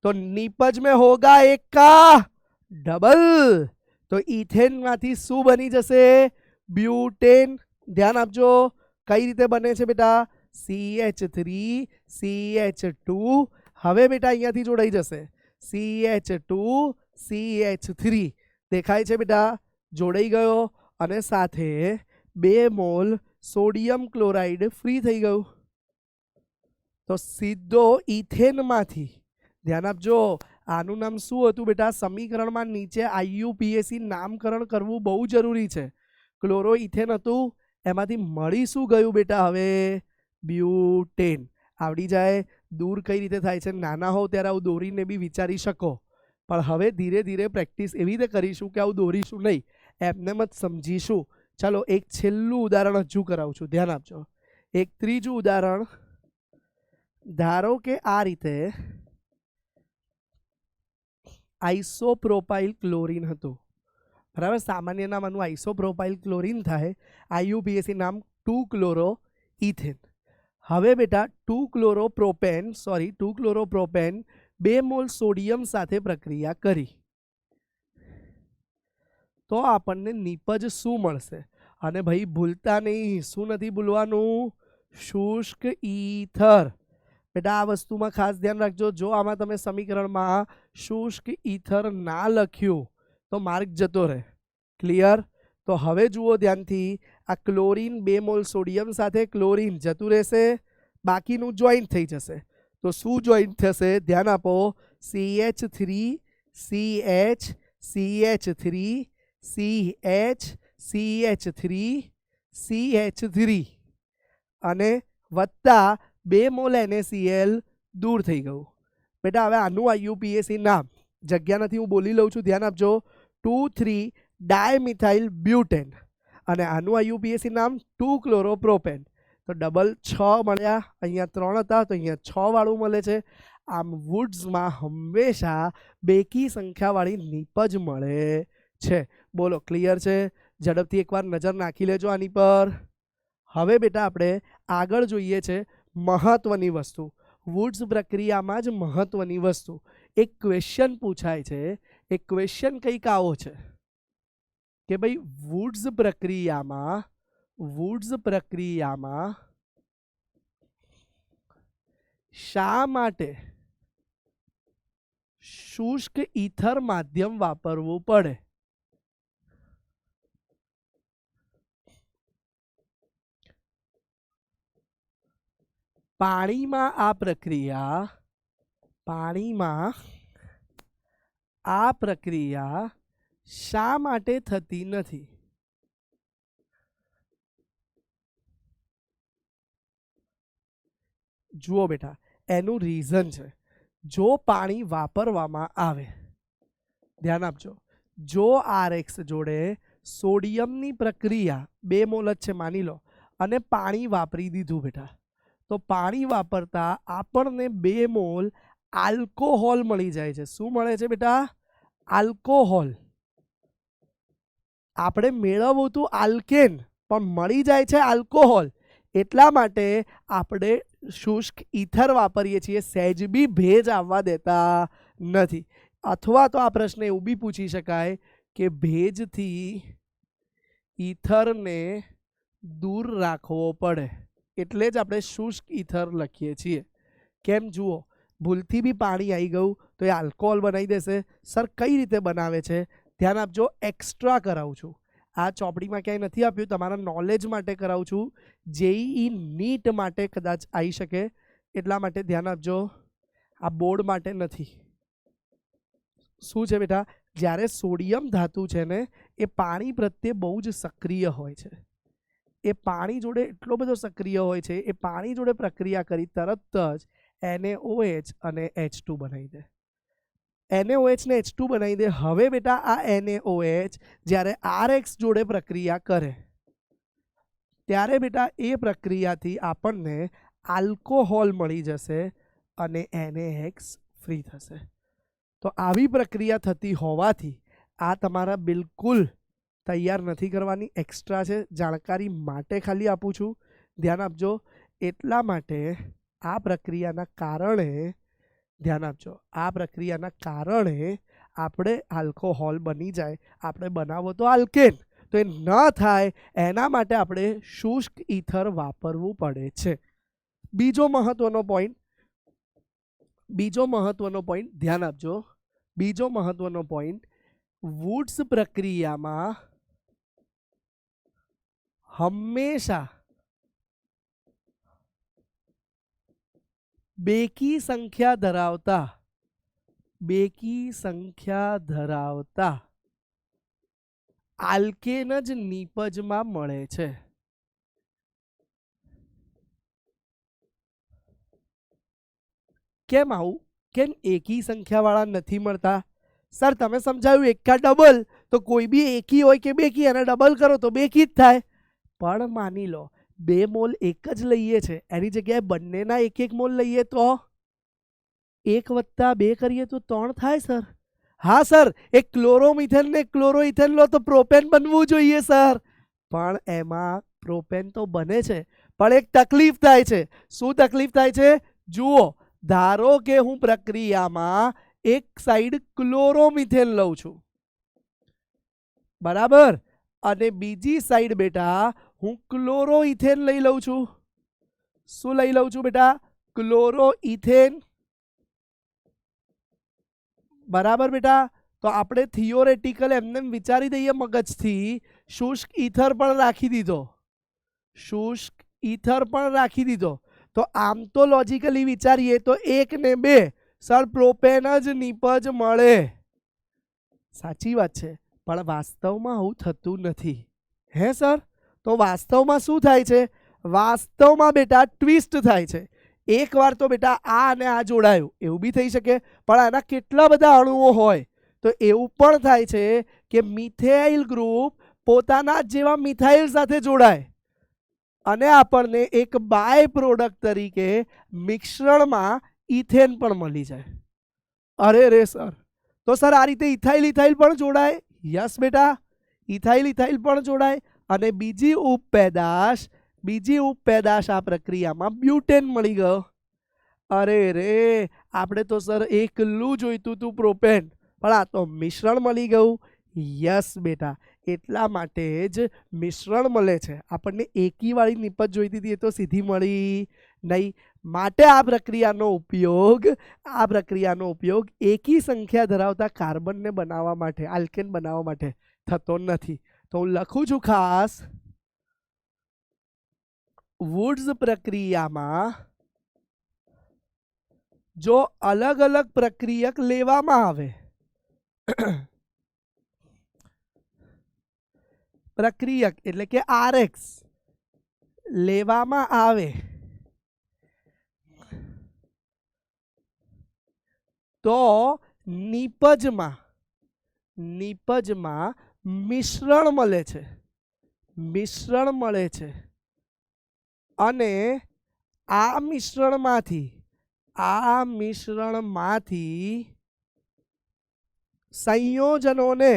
તો નીપજ में होगा एक का ડબલ, તો ઇથેન માંથી શું બની જશે, બ્યુટેન. ધ્યાન આપજો કઈ રીતે બને છે બેટા, CH3CH2. હવે બેટા અહીંયાથી જોડાઈ જશે CH2CH3, દેખાય છે બેટા, જોડાઈ ગયો. અને સાથે 2 મોલ સોડિયમ ક્લોરાઇડ ફ્રી થઈ ગયું, તો સીધો ઇથેનમાંથી, ધ્યાન આપજો, આનું નામ શું હતું બેટા, સમીકરણમાં નીચે IUPAC નામકરણ કરવું બહુ જરૂરી છે. ક્લોરોઇથેન હતું, એમાંથી મળી શું ગયું બેટા, હવે બ્યુટેન. આવડી જાય. દૂર કઈ રીતે થાય છે, નાના હોવ ત્યારે આવું દોરીને બી વિચારી શકો, પણ હવે ધીરે ધીરે પ્રેક્ટિસ એવી રીતે કરીશું કે આવું દોરીશું નહીં, એમને જ સમજીશું. ચાલો એક છેલ્લું ઉદાહરણ હજુ કરાવું છું, ધ્યાન આપજો. એક ત્રીજું ઉદાહરણ. ધારો કે આ રીતે આઇસોપ્રોપાઇલ ક્લોરીન હતું, બરાબર, સામાન્ય નામ આનું આઇસોપ્રોપાઇલ ક્લોરીન થાય, IUPAC નામ 2 ક્લોરો ઇથેન. હવે બેટા 2 ક્લોરોપ્રોપેન 2 મોલ સોડિયમ સાથે પ્રક્રિયા કરી, તો આપણને નીપજ શું મળશે? અને ભાઈ ભૂલતા નહીં, શું નથી ભૂલવાનું, શુષ્ક ઈથર. બેટા આ વસ્તુમાં ખાસ ધ્યાન રાખજો, જો આમાં તમે સમીકરણમાં શુષ્ક ઈથર ના લખ્યું તો માર્ક જતો રહે. ક્લિયર? તો હવે જુઓ ધ્યાનથી, આ ક્લોરીન 2 મોલ સોડિયમ સાથે ક્લોરીન જતું રહેશે, બાકીનું જોઈન્ટ થઈ જશે. તો શું જોઈન્ટ થશે, ધ્યાન આપો, CH3CH3CH3CH3 અને વત્તા 2 મોલ NaCl દૂર થઈ ગયું. બેટા હવે આનું IUPAC નામ, જગ્યા નથી હું બોલી લઉં છું, ધ્યાન આપજો, 2,3-ડાયમિથાઇલ બ્યુટેન. અને આનું IUPAC નામ 2 ક્લોરોપ્રોપેન. તો ડબલ 6 મળ્યા, અહીંયા 3 હતા તો અહીંયા 6 વાળું મળે છે. આમ વુડ્સમાં હંમેશા બેકી સંખ્યાવાળી નીપજ મળે છે. બોલો ક્લિયર છે? ઝડપથી એકવાર નજર નાખી લેજો આની પર. હવે બેટા આપણે આગળ જોઈએ છે મહત્વની વસ્તુ, વુડ્સ પ્રક્રિયામાં જ મહત્વની વસ્તુ. એક ક્વેશ્ચન પૂછાય છે, એક ક્વેશ્ચન કંઈક આવો છે કે ભાઈ વુડ્સ પ્રક્રિયામાં શા માટે શુષ્ક ઈથર માધ્યમ વાપરવું પડે? પાણીમાં આ પ્રક્રિયા શા માટે થતી નથી? જુઓ બેટા, એનું રીઝન છે, જો પાણી વાપરવામાં આવે, ધ્યાન આપજો, જો RX જોડે સોડિયમની પ્રક્રિયા 2 મોલ જ છે માની લો, અને પાણી વાપરી દીધું બેટા, તો પાણી વાપરતા આપણને 2 મોલ આલ્કોહોલ મળી જાય છે. શું મળે છે બેટા? આલ્કોહોલ. આપણે મેળવવું હતું આલ્કેન, પણ મળી જાય છે આલ્કોહોલ. એટલા માટે આપણે શુષ્ક ઈથર વાપરીએ છીએ, સહેજ બી ભેજ આવવા દેતા નથી. અથવા તો આ પ્રશ્ન એવું બી પૂછી શકાય કે ભેજથી ઈથરને દૂર રાખવો પડે, એટલે જ આપણે શુષ્ક ઈથર લખીએ છીએ. કેમ જુઓ, ભૂલથી બી પાણી આવી ગયું તો એ આલ્કોહોલ બનાવી દેશે. સર કઈ રીતે બનાવે છે ધ્યાન આપજો, એક્સ્ટ્રા કરાવું છું. આ ચોપડીમાં ક્યાંય નથી આપ્યું, તમારા નોલેજ માટે કરાવું છું. જેઈ નીટ માટે કદાચ આવી શકે એટલા માટે ધ્યાન આપજો, આ બોર્ડ માટે નથી. શું છે બેટા, જ્યારે સોડિયમ ધાતુ છે ને એ પાણી પ્રત્યે બહુ જ સક્રિય હોય છે. એ પાણી જોડે એટલો બધો સક્રિય હોય છે, એ પાણી જોડે પ્રક્રિયા કરી તરત જ NaOH અને H2 બનાવી દે. NaOH ને H2 બનાવી દે. હવે બેટા આ NaOH જ્યારે RX જોડે પ્રક્રિયા કરે ત્યારે બેટા એ પ્રક્રિયાથી આપણને આલ્કોહોલ મળી જશે અને NaX ફ્રી થશે. તો આવી પ્રક્રિયા થતી હોવાથી આ તમારા બિલકુલ તૈયાર નથી કરવાની, એક્સ્ટ્રા છે, જાણકારી માટે ખાલી આપું છું. ધ્યાન આપજો. એટલા માટે આ પ્રક્રિયાના કારણે ધ્યાન આપજો, આ પ્રક્રિયાના કારણે આપણે આલ્કોહોલ બની જાય. આપણે બનાવો તો આલ્કેન, તો એ ન થાય એના માટે આપણે શુષ્ક ઈથર વાપરવું પડે છે. બીજો મહત્વનો પોઈન્ટ ધ્યાન આપજો. બીજો મહત્વનો પોઈન્ટ, વુડ્સ પ્રક્રિયામાં હંમેશા બેકી સંખ્યા ધરાવતા આલ્કેન જ નીપજમાં મળે છે. કેમ આવું? કેમ એકી સંખ્યાવાળા નથી મળતા? સર તમે સમજાવ્યું એકા ડબલ, તો કોઈ બી એકી હોય કે બેકી એને ડબલ કરો તો બેકી જ થાય. પણ માની લો 2 મોલ એક જ લઈએ છે, એની જગ્યાએ બંનેના 1-1 મોલ લઈએ તો 1 + 2 કરીએ તો 3 થાય સર. હા સર, એક ક્લોરોમિથેન ને ક્લોરોઇથેન લો તો પ્રોપેન બનવું જોઈએ સર. પણ એમાં પ્રોપેન તો બને છે, પણ એક તકલીફ થાય છે. શું તકલીફ થાય છે? જુઓ, ધારો કે હું પ્રક્રિયામાં એક સાઈડ ક્લોરોમિથેન લઉં છું, બરાબર, અને બીજી સાઈડ બેટા હું ક્લોરોઇથેન લઈ લઉં છું. શું લઈ લઉં છું બેટા? ક્લોરોઇથેન. બરાબર બેટા, તો આપણે થિયોરેટિકલ એમને વિચારી દઈએ મગજથી, શુષ્ક ઈથર પણ રાખી દીધો. તો આમ તો લોજિકલી વિચારીએ તો 1 ને 2 સર પ્રોપેન જ નીપજ મળે. સાચી વાત છે, પણ વાસ્તવમાં આવું થતું નથી. હે સર? તો વાસ્તવમાં શું થાય છે? વાસ્તવમાં બેટા ટ્વિસ્ટ થાય છે. એકવાર તો બેટા આ અને આ જોડાયું એવું બી થઈ શકે, પણ આના કેટલા બધા અણુઓ હોય તો એવું પણ થાય છે કે મિથાઇલ ગ્રુપ પોતાના જેવા મિથાઇલ સાથે જોડાય અને આપણને એક બાય પ્રોડક્ટ તરીકે મિશ્રણમાં ઇથેન પણ મળી જાય. અરે રે સર, તો સર આ રીતે ઇથાઇલ પણ જોડાય? યસ બેટા, ઇથાઇલ પણ જોડાય. અને બીજી ઉપપેદાશ આ પ્રક્રિયામાં બ્યુટેન મળી ગયો. અરે રે, આપણે તો સર એકલું જોઈતું હતું પ્રોપેન, પણ આ તો મિશ્રણ મળી ગયું. યસ બેટા, એટલા માટે જ મિશ્રણ મળે છે. આપણને એકી વાળી નિપજ જોઈતી હતી, એ તો સીધી મળી નહીં. માટે આ પ્રક્રિયાનો ઉપયોગ એકી સંખ્યા ધરાવતા કાર્બનને બનાવવા માટે, આલ્કેન બનાવવા માટે થતો નથી. તો હું લખું છું ખાસ, વુડ્સ પ્રક્રિયામાં જો અલગ અલગ પ્રક્રિયક લેવામાં આવે, પ્રક્રિયક એટલે કે RX લેવામાં આવે તો નિપજમાં મિશ્રણ મળે છે. અને આ મિશ્રણમાંથી સંયોજનોને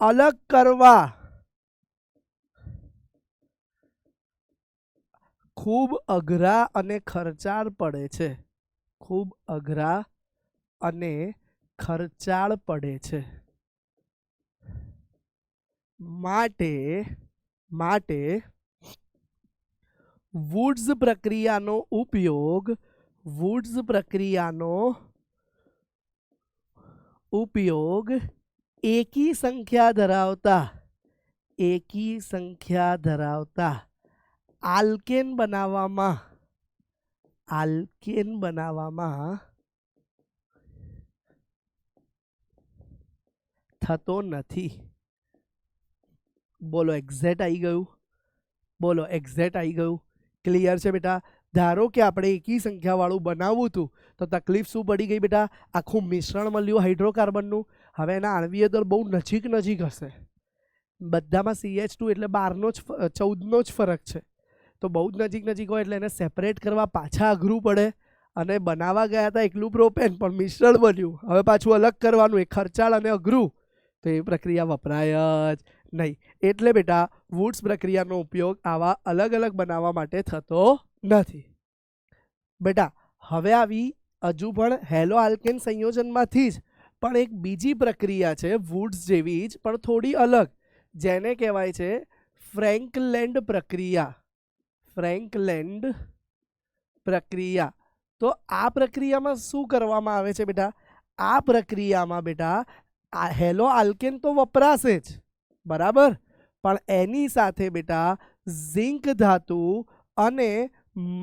અલગ કરવા ખૂબ અઘરા અને ખર્ચાળ પડે છે. માટે માટે વુડ્સ પ્રક્રિયાનો ઉપયોગ એકી સંખ્યા ધરાવતા આલ્કેન બનાવવામાં થતો નથી. બોલો એક્ઝેક્ટ આવી ગયું. ક્લિયર છે બેટા? ધારો કે આપણે એકી સંખ્યા વાળું બનાવવું હતું તો તકલીફ શું પડી ગઈ બેટા? આખું મિશ્રણ મળ્યું હાઇડ્રોકાર્બનનું. હવે એના આણ્વીય દળ બહુ નજીક હશે. બધામાં CH2 એટલે 14નો જ ફરક છે. તો બહુ જ નજીક હોય એટલે એને સેપરેટ કરવા પાછા અઘરું પડે. અને બનાવવા ગયા હતા એકલું પ્રોપેન પણ મિશ્રણ બન્યું. હવે પાછું અલગ કરવાનું, એ ખર્ચાળ અને અઘરું. તો એ પ્રક્રિયા વપરાય જ નહીં. એટલે બેટા વુડ્સ પ્રક્રિયાનો ઉપયોગ આવા અલગ અલગ બનાવવા માટે થતો નથી. બેટા હવે આવી હજુ પણ હેલો આલ્કેન સંયોજનમાંથી જ પણ એક બીજી પ્રક્રિયા છે વુડ્સ જેવી જ પણ થોડી અલગ, જેને કહેવાય છે ફ્રેન્કલેન્ડ પ્રક્રિયા. તો આ પ્રક્રિયામાં શું કરવામાં આવે છે બેટા? આ પ્રક્રિયામાં બેટા આ હેલો આલ્કેન તો વપરાશે જ, બરાબર, પણ એની સાથે બેટા ઝિંક ધાતુ અને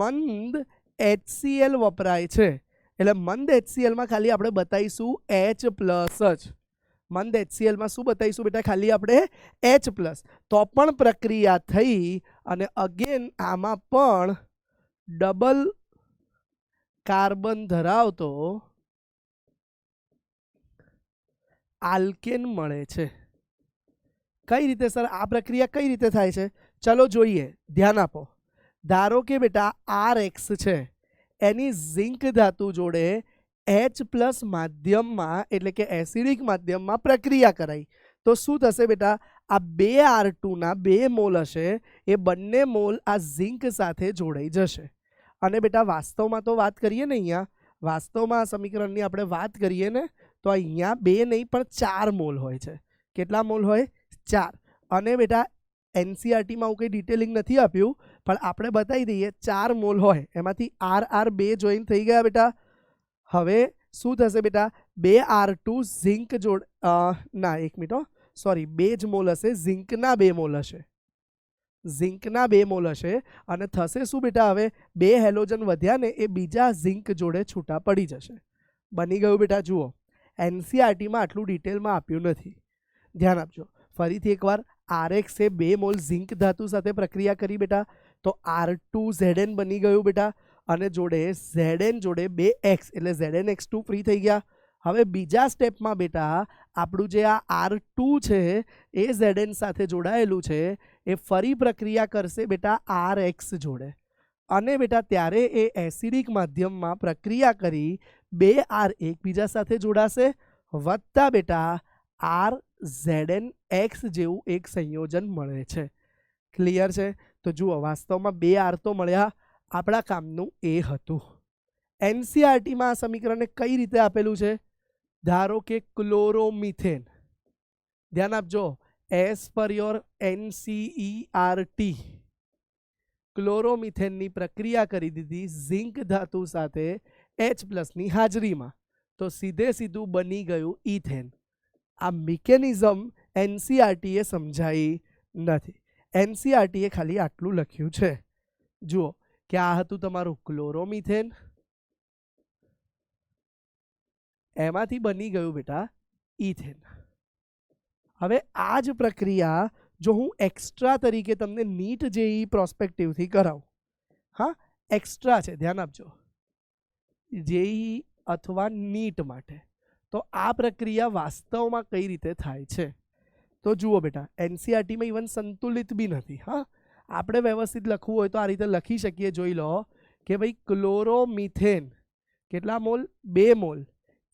મંદ HCl વપરાય છે. એટલે મંદ HClમાં ખાલી આપણે બતાવીશું H+ જ. મંદ HClમાં શું બતાવીશું બેટા? ખાલી આપણે H+. તો પણ પ્રક્રિયા થઈ અને અગેન આમાં પણ ડબલ કાર્બન ધરાવતો આલ્કેન મળે છે. કઈ રીતે સર આ પ્રક્રિયા કઈ રીતે થાય છે? ચલો જોઈએ, ધ્યાન આપો. ધારો કે બેટા RX છે, એની ઝિંક ધાતુ જોડે H+ માધ્યમમાં એટલે કે એસિડિક માધ્યમમાં પ્રક્રિયા કરાઈ તો શું થશે બેટા? આ 2R2 ના 2 મોલ હશે, એ બંને મોલ આ ઝિંક સાથે જોડાઈ જશે. અને બેટા વાસ્તવમાં તો વાત કરીએ ને, વાસ્તવમાં આ સમીકરણની આપણે વાત કરીએ ને તો અહીંયા 2 નહીં પણ 4 મોલ હોય છે. કેટલા મોલ હોય? 4. અને બેટા NCERTમાં હું કંઈ ડિટેલિંગ નથી આપ્યું પણ આપણે બતાવી દઈએ 4 મોલ હોય એમાંથી RR 2 જોઈન થઈ ગયા બેટા. હવે શું થશે બેટા? 2R2 ઝિંક ના 1 મિનિટ સોરી 2 જ મોલ હશે, ઝિંકના 2 મોલ હશે. અને થશે શું બેટા? હવે 2 હેલોજન વધ્યા ને એ બીજા ઝિંક જોડે છૂટા પડી જશે. બની ગયું બેટા? જુઓ NCERTમાં આટલું ડિટેલમાં આપ્યું નથી, ધ્યાન આપજો. ફરીથી એકવાર RX એ 2 મોલ ઝિંક ધાતુ સાથે પ્રક્રિયા કરી બેટા, તો R2Zn બની ગયું બેટા. અને જોડે Zn જોડે 2X એટલે ZnX2 ફ્રી થઈ ગયા. હવે બીજા સ્ટેપમાં બેટા આપણું જે આ R2 છે એ Zn સાથે જોડાયેલું છે એ ફરી પ્રક્રિયા કરશે બેટા RX જોડે. અને બેટા ત્યારે એ એસિડિક માધ્યમમાં પ્રક્રિયા કરી 2R એકબીજા સાથે જોડાશે વત્તા બેટા RZnX જેવું એક સંયોજન મળે છે. ક્લિયર છે? તો જુઓ વાસ્તવમાં 2R તો મળ્યા, આપણા કામનું એ હતું. NCERTમાં આ સમીકરણને કઈ રીતે આપેલું છે? ધારો કે ક્લોરોમિથેન, ધ્યાન આપજો, એઝ પર યોર NCERT ક્લોરોમિથેનની પ્રક્રિયા કરી દીધી ઝિંક ધાતુ સાથે H+ હાજરીમાં, તો સીધું બની ગયું ઇથેન. આ મિકેનિઝમ NCERTએ સમજાઈ નથી. NCERTએ ખાલી આટલું લખ્યું છે. જુઓ કે આ હતું તમારું ક્લોરોમિથેન, એમાંથી બની ગયું બેટા ઇથેન. હવે આ જ પ્રક્રિયા જો હું એક્સ્ટ્રા તરીકે તમને નીટ જેઈ પ્રોસ્પેક્ટિવથી કરાવું, હા એક્સ્ટ્રા છે, ધ્યાન આપજો, જેઈ અથવા નીટ માટે, તો આ પ્રક્રિયા વાસ્તવમાં કઈ રીતે થાય છે? તો જુઓ બેટા NCERTમાં ઇવન સંતુલિત બી નથી. હા, આપણે વ્યવસ્થિત લખવું હોય તો આ રીતે લખી શકીએ. જોઈ લો કે ભાઈ ક્લોરોમિથેન કેટલા મોલ? 2 મોલ.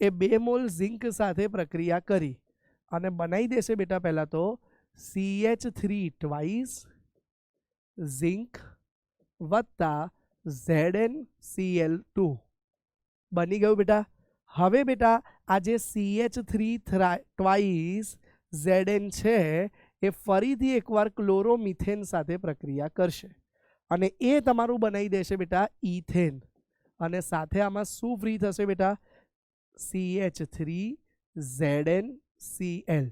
એ 2 મોલ ઝિંક સાથે પ્રક્રિયા કરી અને બનાવી દેશે બેટા પહેલા તો CH3 ટ્વાઇસ ઝિંક વત્તા ZnCl2 બની ગયું બેટા. હવે બેટા આ જે CH3 ટ્વાઇસ Zn છે એ ફરીથી એકવાર ક્લોરોમિથેન સાથે પ્રક્રિયા કરશે અને એ તમારું બનાવી દેશે બેટા ઇથેન, અને સાથે આમાં શું ફ્રી થશે બેટા? CH3ZnCl.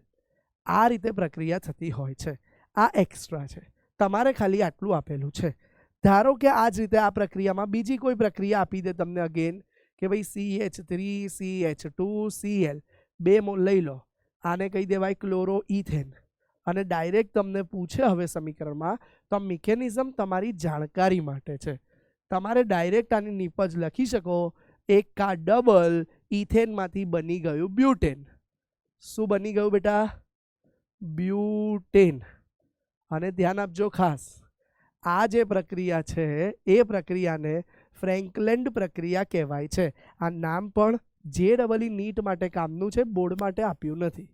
આ રીતે પ્રક્રિયા થતી હોય છે. આ એક્સ્ટ્રા છે, તમારે ખાલી આટલું આપેલું છે. ધારો કે આ જ રીતે આ પ્રક્રિયામાં બીજી કોઈ પ્રક્રિયા આપી દે તમને અગેન કે ભાઈ CH3CH2Cl 2 મોલ લઈ લો, આને કહી દેવાય ક્લોરો ઇથેન, અને ડાયરેક્ટ તમને પૂછે હવે સમીકરણમાં, તો આ મિકેનિઝમ તમારી જાણકારી માટે છે. તમારે ડાયરેક્ટ આની નીપજ લખી શકો, એક કા ડબલ ઇથેનમાંથી બની ગયું બ્યુટેન. શું બની ગયું બેટા? બ્યુટેન. અને ધ્યાન આપજો ખાસ, આ જે પ્રક્રિયા છે એ પ્રક્રિયાને ફ્રેન્કલેન્ડ પ્રક્રિયા કહેવાય છે. આ નામ પણ JEE નીટ માટે કામનું છે, બોર્ડ માટે આપ્યું નથી.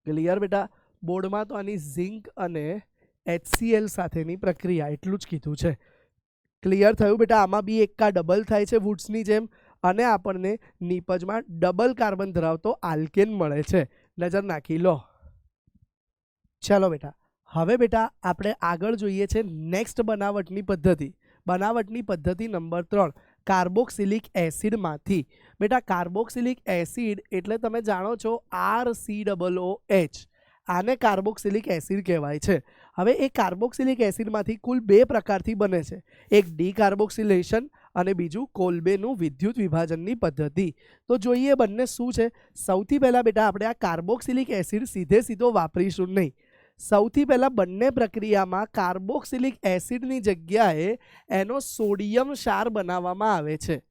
ક્લિયર બેટા? બોર્ડમાં તો આની ઝિંક અને HCl સાથેની પ્રક્રિયા એટલું જ કીધું છે. ક્લિયર થયું બેટા? આમાં બી એક કા ડબલ થાય છે વુડ્સની જેમ, અને આપણને નીપજમાં ડબલ કાર્બન ધરાવતો આલ્કેન મળે છે. નજર નાખી લો. ચાલો બેટા, હવે બેટા આપણે આગળ જોઈએ છે નેક્સ્ટ બનાવટની પદ્ધતિ. બનાવટની પદ્ધતિ નંબર 3, કાર્બોક્સિલિક એસિડમાંથી. બેટા કાર્બોક્સિલિક એસિડ એટલે તમે જાણો છો RCOOH, આને કાર્બોક્સિલિક એસિડ કહેવાય છે. હવે એ કાર્બોક્સિલિક એસિડમાંથી કુલ 2 પ્રકારથી બને છે, એક ડીકાર્બોક્સિલેશન અને બીજું કોલ્બેનું વિદ્યુત વિભાજનની પદ્ધતિ. તો જોઈએ બંને શું છે. સૌથી પહેલા બેટા આપણે આ કાર્બોક્સિલિક એસિડ સીધો વાપરીશું નહીં. સૌથી પહેલા બંને પ્રક્રિયામાં કાર્બોક્સિલિક એસિડની જગ્યાએ એનો સોડિયમ ક્ષાર બનાવવામાં આવે છે.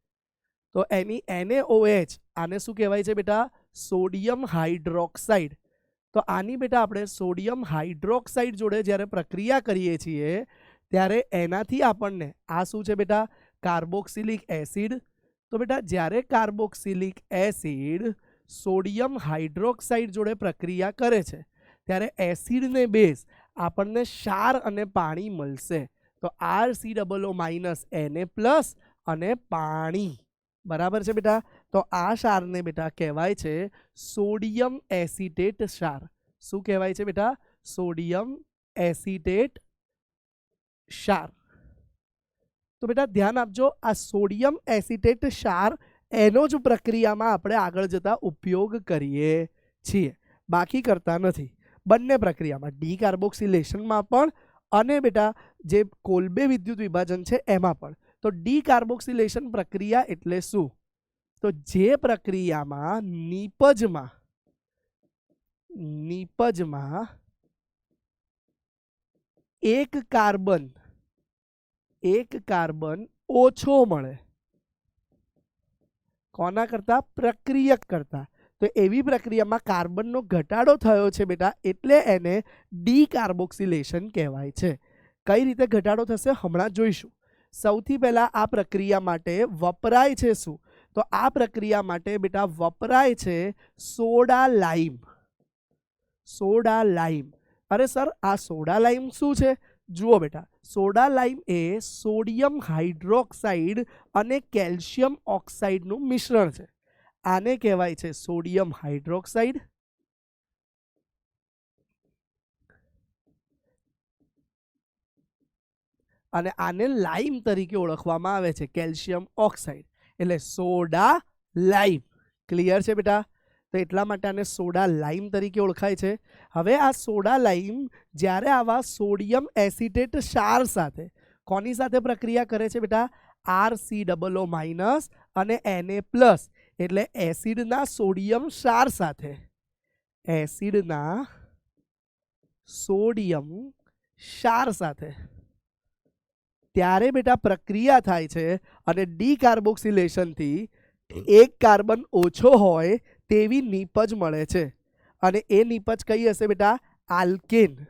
તો એની NaOH, આને શું કહેવાય છે બેટા? Sodium hydroxide. તો આની બેટા આપણે સોડિયમ હાઇડ્રોક્સાઇડ જોડે જ્યારે પ્રક્રિયા કરીએ છીએ ત્યારે એનાથી આપણને આ શું છે બેટા? Carboxylic acid. તો બેટા જ્યારે કાર્બોક્સિલિક એસિડ સોડિયમ હાઇડ્રોક્સાઇડ જોડે પ્રક્રિયા કરે છે ત્યારે એસિડને બેઝ આપણને ક્ષાર અને પાણી મળશે. તો RCOO- Na+ અને પાણી. બરાબર છે બેટા? તો આ ક્ષારને બેટા કહેવાય છે સોડિયમ એસિટેટ ક્ષાર. શું કહેવાય છે બેટા? સોડિયમ એસિટેટ ક્ષાર. તો બેટા ધ્યાન આપજો, આ સોડિયમ એસિટેટ ક્ષાર એનો જ પ્રક્રિયામાં આપણે આગળ જતા ઉપયોગ કરીએ છીએ, બાકી કરતા નથી. બંને પ્રક્રિયામાં, ડીકાર્બોક્સિલેશનમાં પણ અને બેટા જે કોલ્બે વિદ્યુત વિભાજન છે એમાં પણ. તો ડીકાર્બોક્સિલેશન પ્રક્રિયા એટલે શું? તો જે પ્રક્રિયામાં નીપજમાં એક કાર્બન ઓછો મળે. કોના કરતા? પ્રક્રિયક કરતા. તો એવી પ્રક્રિયામાં કાર્બનનો ઘટાડો થયો છે બેટા, એટલે એને ડીકાર્બોક્સિલેશન કહેવાય છે. કઈ રીતે ઘટાડો થશે હમણાં જોઈશું. સૌથી પહેલા આ પ્રક્રિયા માટે વપરાય છે શું? તો આ પ્રક્રિયા માટે બેટા વપરાય છે સોડા લાઈમ. Soda lime. અરે સર, આ સોડા લાઈમ શું છે? જુઓ બેટા, સોડા લાઈમ એ સોડિયમ હાઇડ્રોક્સાઇડ અને કેલ્શિયમ ઓક્સાઇડનું મિશ્રણ છે. આને કહેવાય છે સોડિયમ હાઇડ્રોક્સાઇડ. અને આને લાઈમ તરીકે ઓળખવામાં આવે છે, કેલ્શિયમ ઓક્સાઇડ. એટલે સોડા લાઈમ. ક્લિયર છે બેટા? તો એટલા માટે આને સોડા લાઈમ તરીકે ઓળખાય છે. હવે આ સોડા લાઈમ જ્યારે આવા સોડિયમ એસિટેટ ક્ષાર સાથે કોની સાથે પ્રક્રિયા કરે છે બેટા? RCOO- અને Na+, એટલે એસિડના સોડિયમ ક્ષાર સાથે. એસિડના સોડિયમ ક્ષાર સાથે ત્યારે બેટા પ્રક્રિયા થાય છે અને ડીકાર્બોક્સિલેશનથી એક કાર્બન ઓછો હોય તેવી નીપજ મળે છે. અને એ નીપજ કઈ હશે બેટા? આલ્કેન.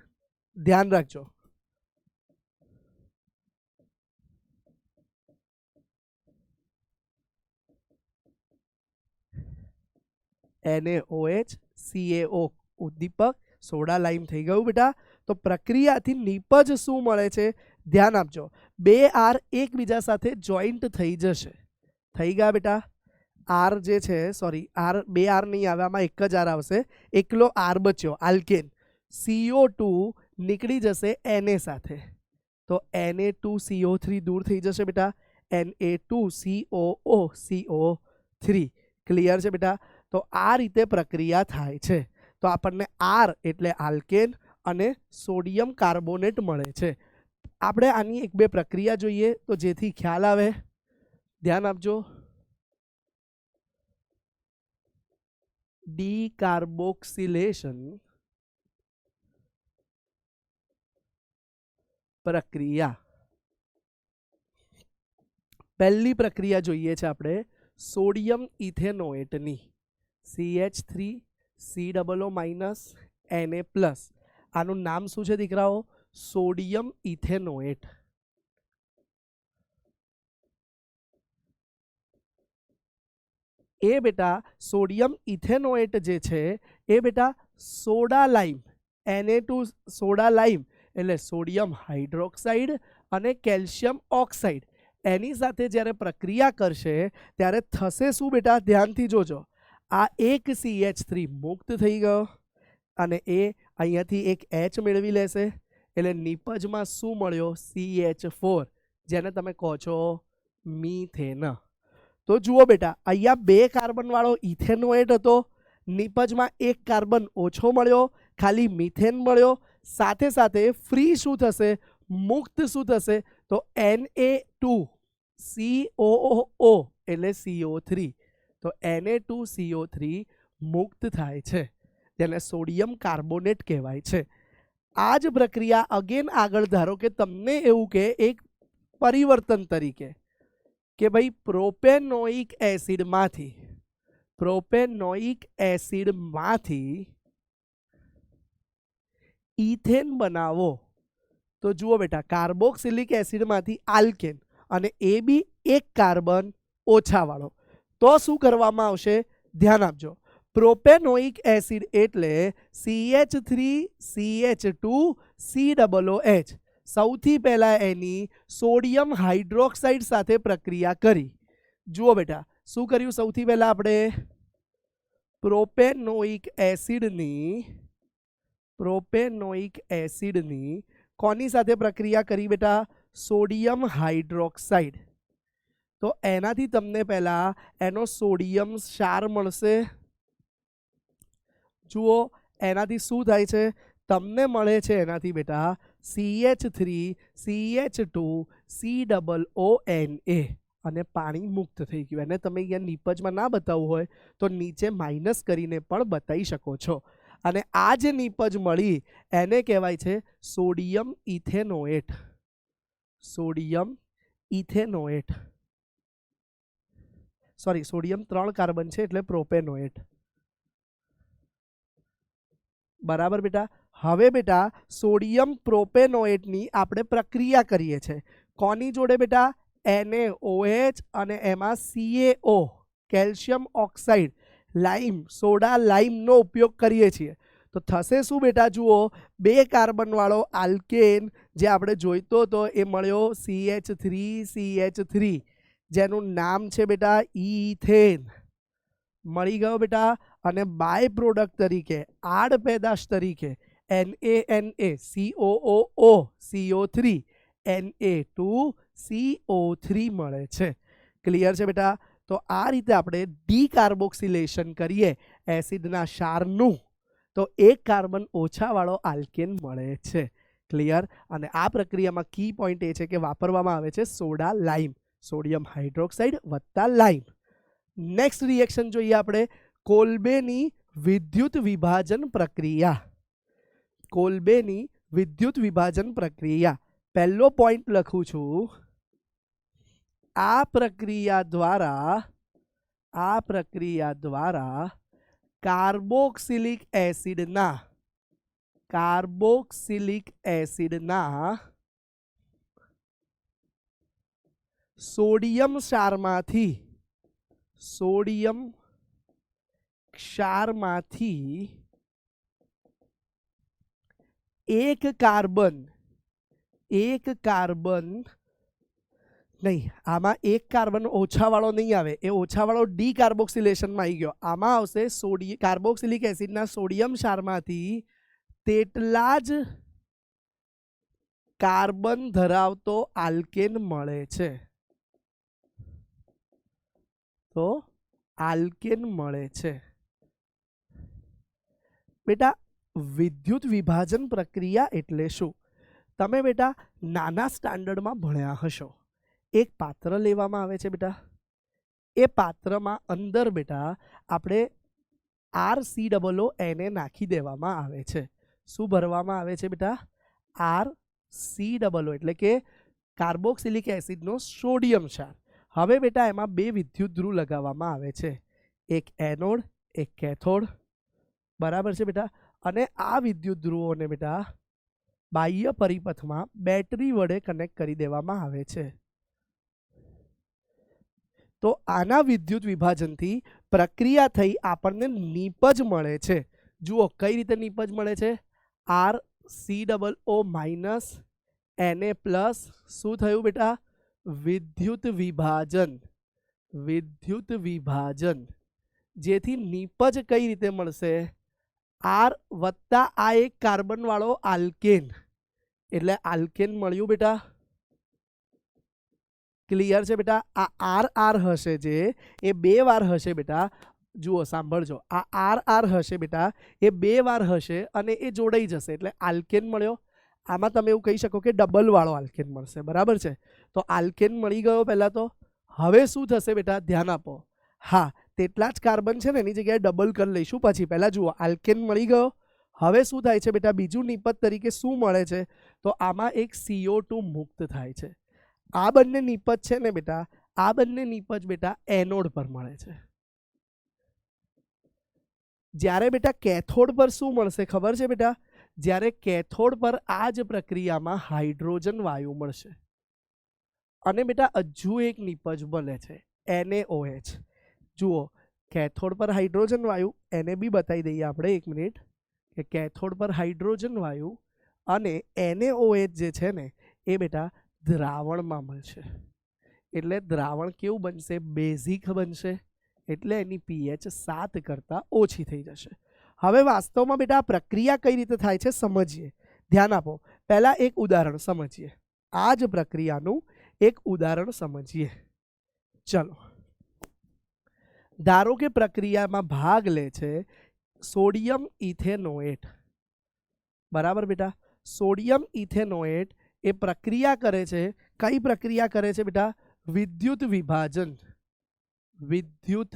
ધ્યાન રાખજો. NaOH CaO ઉદ્દીપક, સોડા લાઈમ થઈ ગયું બેટા. તો પ્રક્રિયાથી નીપજ શું મળે છે? ધ્યાન આપજો, 2 R એકબીજા સાથે જોઈન્ટ થઈ જશે. થઈ ગયા બેટા? આર જે છે, સોરી આર, બે આર નહીં આવે, આમાં એક જ આર આવશે, એકલો આર બચ્યો આલ્કેન. CO2 નીકળી જશે Na સાથે, તો Na2CO3 દૂર થઈ જશે બેટા, Na2COO ક્લિયર છે બેટા. તો આ રીતે પ્રક્રિયા થાય છે. તો આપણને આર એટલે આલ્કેન અને સોડિયમ કાર્બોનેટ મળે છે. આપણે આની એક બે પ્રક્રિયા જોઈએ તો જેથી ખ્યાલ આવે, ધ્યાન આપજો. ડીકાર્બોક્સિલેશન પ્રક્રિયા. પહેલી પ્રક્રિયા જોઈએ છે આપણે સોડિયમ ઇથેનોએટની. CH3COO- Na+. આનું નામ શું છે દીકરાઓ? Sodium ethanoate. એ બેટા સોડિયમ ઇથેનોએટ જે છે એ બેટા સોડા લાઇમ, Na2 સોડા લાઇમ એટલે સોડિયમ હાઇડ્રોક્સાઇડ અને કેલ્શિયમ ઓક્સાઇડ, એની સાથે જ્યારે પ્રક્રિયા કરશે ત્યારે થશે શું બેટા? ધ્યાનથી જોજો. આ એક CH3 મુક્ત થઈ ગયો અને એ અહીંયાથી એક H મેળવી લેશે, એટલે નિપજમાં શું મળ્યો? CH4, જેને તમે કહો છો મીથેન. તો જુઓ બેટા, અહીંયા 2 કાર્બન વાળો ઇથેનોએટ હતો, નિપજમાં એક કાર્બન ઓછો મળ્યો, ખાલી મિથેન મળ્યો. સાથે સાથે ફ્રી શું થશે? મુક્ત શું થશે? તો Na2COO એટલે CO3. તો Na2CO3 મુક્ત થાય છે, જેને સોડિયમ કાર્બોનેટ કહેવાય છે. આ જ પ્રક્રિયા અગેન આગળ ધારો કે તમને એવું કે એક પરિવર્તન તરીકે કે ભાઈ પ્રોપેનોઇક એસિડમાંથી ઇથેન બનાવો. તો જુઓ બેટા, કાર્બોક્સિલિક એસિડમાંથી આલ્કેન અને એ બી એક કાર્બન ઓછાવાળો. તો શું કરવામાં આવશે? ધ્યાન આપજો. પ્રોપેનોઇક એસિડ એટલે CH3CH2COOH. સૌથી પહેલા એની સોડિયમ હાઇડ્રોક્સાઇડ સાથે પ્રક્રિયા કરી. જુઓ બેટા, શું કર્યું? સૌથી પહેલા આપણે પ્રોપેનોઇક એસિડની કોની સાથે પ્રક્રિયા કરી બેટા? Sodium hydroxide. તો એનાથી તમને પહેલા એનો સોડિયમ ક્ષાર મળશે. જુઓ એનાથી શું થાય છે? તમને મળે છે એનાથી બેટા CH3CH2COONA અને પાણી મુક્ત થઈ ગયું. એને તમે અહીંયા નિપજમાં ના બતાવવું હોય તો નીચે માઇનસ કરીને પણ બતાવી શકો છો. અને આ જે નિપજ મળી એને કહેવાય છે સોડિયમ ઇથેનોએટ. સોડિયમ 3 કાર્બન છે એટલે પ્રોપેનોએટ. બરાબર બેટા. હવે બેટા સોડિયમ પ્રોપેનોએટની આપણે પ્રક્રિયા કરીએ છીએ. કોની જોડે બેટા? NaOH અને એમાં CaO કેલ્શિયમ ઓક્સાઇડ, લાઇમ, સોડા લાઇમનો ઉપયોગ કરીએ છીએ. તો થશે શું બેટા? જુઓ, 2 કાર્બન વાળો આલ્કેન જે આપણે જોઈતો હતો એ મળ્યો CH3CH3, જેનું નામ છે બેટા ઇથેન. મળી ગયો બેટા. અને બાય પ્રોડક્ટ તરીકે, આડ પેદાશ તરીકે NaNaCOOO CO3 Na2CO3 મળે છે. ક્લિયર છે બેટા? તો આ રીતે આપણે ડીકાર્બોક્સિલેશન કરીએ એસિડના ક્ષારનું તો એક કાર્બન ઓછાવાળો આલ્કેન મળે છે. ક્લિયર? અને આ પ્રક્રિયામાં કી પોઈન્ટ એ છે કે વાપરવામાં આવે છે સોડા લાઇમ, સોડિયમ હાઇડ્રોક્સાઇડ વત્તા લાઇમ. નેક્સ્ટ રિએક્શન જોઈએ આપણે કોલ્બેની વિદ્યુત વિભાજન પ્રક્રિયા. પહેલો પોઈન્ટ લખું છું. આ પ્રક્રિયા દ્વારા કાર્બોક્સિલિક એસિડના સોડિયમ ક્ષારમાંથી એક કાર્બન નહીં, આમાં એક કાર્બન ઓછાવાળો નહીં આવે, એ ઓછાવાળો ડી કાર્બોક્સિલેશનમાં આવી ગયો. આમાં આવશે કાર્બોક્સિલિક એસિડના સોડિયમ ક્ષારમાંથી તેટલા જ કાર્બન ધરાવતો આલ્કેન મળે છે. તો આલ્કેન મળે છે. બેટા વિદ્યુત વિભાજન પ્રક્રિયા એટલે શું? તમે બેટા નાના સ્ટાન્ડર્ડમાં ભણ્યા હશો. એક પાત્ર લેવામાં આવે છે બેટા, એ પાત્રમાં અંદર બેટા આપણે RCOO નાખી દેવામાં આવે છે. શું ભરવામાં આવે છે બેટા? RCOO એટલે કે કાર્બોક્સિલિક એસિડનો સોડિયમ ક્ષાર. હવે બેટા એમાં બે વિદ્યુત ધ્રુવ લગાવવામાં આવે છે, એક એનોડ એક કેથોડ. બરાબર છે બેટા? અને આ વિદ્યુત ધ્રુવોને બેટા બાહ્ય પરિપથમાં બેટરી વડે કનેક્ટ કરી દેવામાં આવે છે. તો આના વિદ્યુત વિભાજનથી પ્રક્રિયા થઈ આપણને નીપજ મળે છે. જુઓ કઈ રીતે નીપજ મળે છે? RCOO minus Na+. શું થયું બેટા? વિદ્યુત વિભાજન. વિદ્યુત વિભાજન જેથી નીપજ કઈ રીતે મળશે? R વત્તા આ એક કાર્બન વાળો આલ્કેન, એટલે આલ્કેન મળ્યું બેટા. ક્લિયર છે બેટા? આ R હશે જે એ બે વાર હશે બેટા. જુઓ સાંભળજો, આ R હશે બેટા, એ બે વાર હશે અને એ જોડાઈ જશે એટલે આલ્કેન મળ્યો. આમાં તમે એવું કહી શકો કે ડબલ વાળો આલ્કેન મળશે. બરાબર છે? તો આલ્કેન મળી ગયો પહેલા. તો હવે શું થશે બેટા? ધ્યાન આપો. હા, તેટલા જ કાર્બન છે ને એની જગ્યાએ ડબલ કરી લઈશું પછી. પહેલા જુઓ આલ્કેન મળી ગયો. હવે શું થાય છે બેટા? બીજું નિપજ તરીકે શું મળે છે? તો આમાં એક CO2 મુક્ત થાય છે. આ બંને નિપજ છે ને બેટા, આ બંને નિપજ બેટા એનોડ પર મળે છે. જ્યારે બેટા કેથોડ પર શું મળશે ખબર છે બેટા? જ્યારે કેથોડ પર આ જ પ્રક્રિયામાં હાઇડ્રોજન વાયુ મળશે. અને બેટા હજુ એક નિપજ બને છે NaOH. જુઓ કેથોડ પર હાઇડ્રોજન વાયુ, એને બી બતાવી દઈએ આપણે 1 મિનિટ કે કેથોડ પર હાઇડ્રોજન વાયુ અને NaOH જે છે ને એ બેટા દ્રાવણમાં મળશે. એટલે દ્રાવણ કેવું બનશે? બેઝિક બનશે. એટલે એની pH 7 કરતાં ઓછી થઈ જશે. હવે વાસ્તવમાં બેટા આ પ્રક્રિયા કઈ રીતે થાય છે સમજીએ. ધ્યાન આપો. પહેલા એક ઉદાહરણ સમજીએ. આ જ પ્રક્રિયાનું એક ઉદાહરણ સમજીએ. ચલો, ધારો કે પ્રક્રિયામાં ભાગ લે છે સોડિયમ ઇથેનોએટ. બરાબર બેટા? સોડિયમ ઇથેનોએટ એ પ્રક્રિયા કરે છે. કઈ પ્રક્રિયા કરે છે બેટા? વિદ્યુત વિભાજન. વિદ્યુત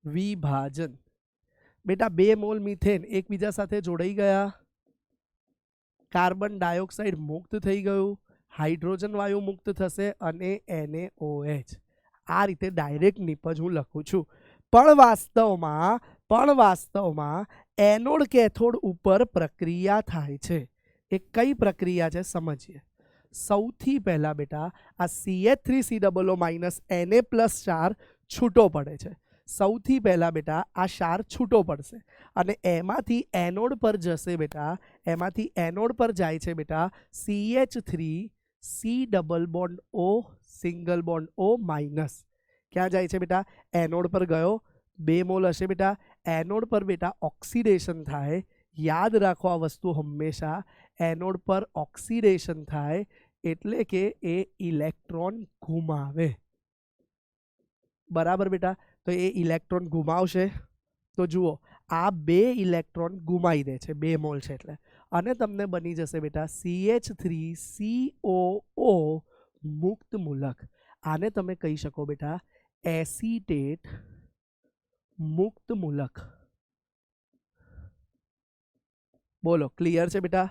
વિભાજન. બેટા 2 મોલ મિથેન એકબીજા સાથે જોડાઈ ગયા, કાર્બન ડાયોક્સાઇડ મુક્ત થઈ ગયું, હાઇડ્રોજન વાયુ મુક્ત થશે અને NaOH. આ રીતે ડાયરેક્ટ નિપજ હું લખું છું. પણ વાસ્તવમાં એનોડ કેથોડ ઉપર પ્રક્રિયા થાય છે. એ કઈ પ્રક્રિયા છે સમજીએ. સૌથી પહેલા બેટા આ CH3COO માઇનસ Na+ ક્ષાર છૂટો પડે છે. સૌથી પહેલા બેટા આ ક્ષાર છૂટો પડશે અને એમાંથી એનોડ પર જશે બેટા. એમાંથી એનોડ પર જાય છે બેટા CH3C double bond O single bond O minus. ક્યાં જાય છે બેટા? એનોડ પર ગયો. 2 મોલ હશે બેટા. એનોડ પર બેટા ઓક્સિડેશન થાય. યાદ રાખો આ વસ્તુ હંમેશા. એનોડ પર ઓક્સિડેશન થાય એટલે કે એ ઇલેક્ટ્રોન ગુમાવે. બરાબર બેટા? તો એ ઇલેક્ટ્રોન ગુમાવશે. તો જુઓ આ 2 ઇલેક્ટ્રોન ગુમાવી દે છે, 2 મોલ છે એટલે. અને તમને બની જશે બેટા CH3COO મુક્ત મૂલક. આને તમે કહી શકો બેટા એસિટેટ મુક્ત મૂલક. બોલો ક્લિયર છે બેટા?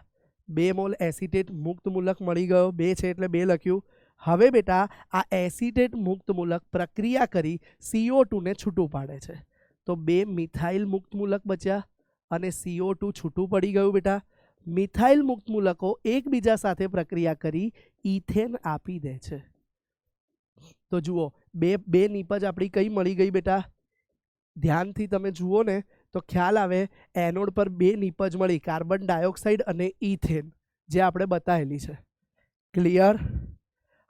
2 મોલ એસિટેટ મુક્ત મૂલક મળી ગયો. 2 છે એટલે 2 લખ્યું. હવે બેટા આ એસિટેટ મુક્ત મૂલક પ્રક્રિયા કરી CO2 ને છૂટું પાડે છે. તો 2 મિથાઇલ મુક્ત મૂલક બચ્યા અને CO2 છૂટું પડી ગયું બેટા. મિથાઇલ મુક્ત મૂલકો એકબીજા સાથે પ્રક્રિયા કરી ઇથેન આપી દે છે. તો જુઓ બે નિપજ આપણી કઈ મળી ગઈ બેટા? ધ્યાનથી તમે જુઓ ને તો ખ્યાલ આવે. એનોડ પર 2 નિપજ મળી, કાર્બન ડાયોક્સાઇડ અને ઇથેન, જે આપણે બતાવેલી છે. ક્લિયર?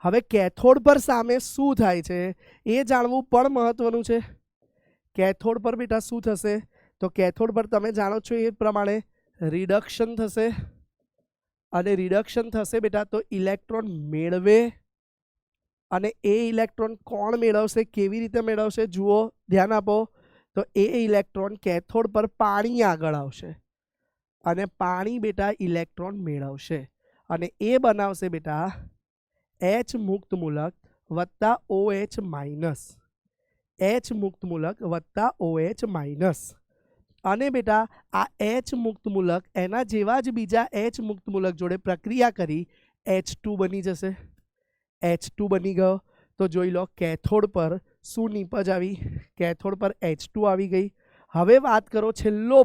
હવે કેથોડ પર સામે શું થાય છે એ જાણવું પણ મહત્વનું છે. કેથોડ પર બેટા શું થશે? તો કેથોડ પર તમે જાણો છો એ પ્રમાણે રિડક્શન થશે, અને રિડક્શન થશે બેટા તો ઇલેક્ટ્રોન મેળવે, અને એ ઇલેક્ટ્રોન કોણ મેળવશે, કેવી રીતે મેળવશે? જુઓ, ધ્યાન આપો. તો એ ઇલેક્ટ્રોન કેથોડ પર પાણી આગળ આવશે, અને પાણી બેટા ઇલેક્ટ્રોન મેળવશે, અને એ બનાવશે બેટા H મુક્ત મૂલક વત્તા OH માઇનસ, H મુક્ત મૂલક વત્તા OH માઇનસ. અને બેટા આ H મુક્ત મૂલક એના જેવા જ બીજા H મુક્ત મૂલક જોડે પ્રક્રિયા કરી H2 બની જશે. H2 બની ગયો. તો જોઈ લો, કેથોડ પર શું નીપજ આવી? કેથોડ પર H2 આવી ગઈ. હવે વાત કરો છેલ્લો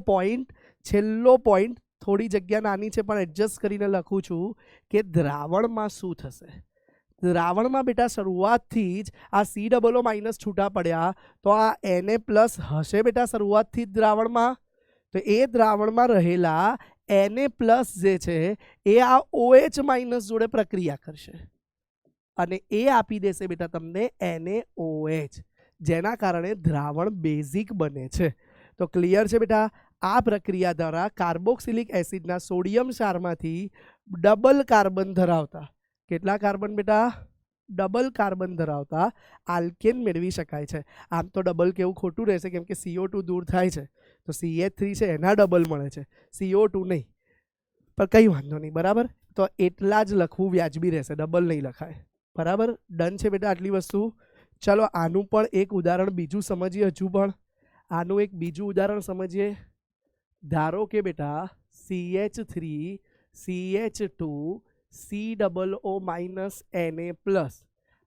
પોઈન્ટ. થોડી જગ્યા નાની છે પણ એડજસ્ટ કરીને લખું છું કે દ્રાવણમાં શું થશે. દ્રાવણમાં બેટા શરૂઆતથી જ આ COO માઇનસ છૂટા પડ્યા તો આ Na+ હશે બેટા શરૂઆતથી જ દ્રાવણમાં. તો એ દ્રાવણમાં રહેલા Na+ જે છે એ આ OH માઇનસ જોડે પ્રક્રિયા કરશે, અને એ આપી દેશે બેટા તમને NaOH, જેના કારણે દ્રાવણ બેઝિક બને છે. તો ક્લિયર છે બેટા? આ પ્રક્રિયા દ્વારા કાર્બોક્સિલિક એસિડના સોડિયમ ક્ષારમાંથી ડબલ કાર્બન ધરાવતા, કેટલા કાર્બન બેટા? ડબલ કાર્બન ધરાવતા આલ્કેન મેળવી શકાય છે. આમ તો ડબલ કેવું ખોટું રહેશે, કેમ કે CO2 દૂર થાય છે તો CH3 છે એના ડબલ મળે છે, CO2 નહીં. પણ કંઈ વાંધો નહીં, બરાબર. તો એટલા જ લખવું વ્યાજબી રહેશે, ડબલ નહીં લખાય. બરાબર, ડન છે બેટા આટલી વસ્તુ. ચલો આનું પણ એક ઉદાહરણ બીજું સમજીએ. હજુ પણ આનું એક બીજું ઉદાહરણ સમજીએ. ધારો કે બેટા CH3 CH2 COO minus Na+,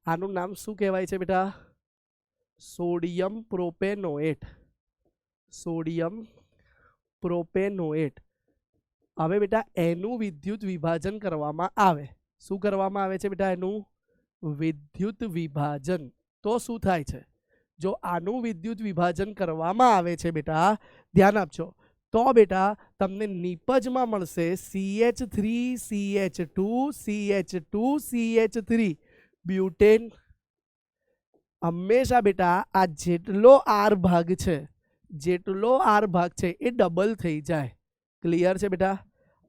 આનું નામ શું કહેવાય છે બેટા? સોડિયમ પ્રોપેનોએટ. સોડિયમ પ્રોપેનોએટ. હવે બેટા એનું વિદ્યુત વિભાજન કરવામાં આવે. શું કરવામાં આવે છે બેટા? એનું વિદ્યુત વિભાજન. તો શું થાય છે? જો આનું વિદ્યુત વિભાજન કરવામાં આવે છે બેટા, ધ્યાન આપજો, તો બેટા તમને નિપજમાં મળશે CH3 CH2 CH2 CH3 butane. હંમેશા બેટા આ જેટલો R ભાગ છે એ ડબલ થઈ જાય. ક્લિયર છે બેટા?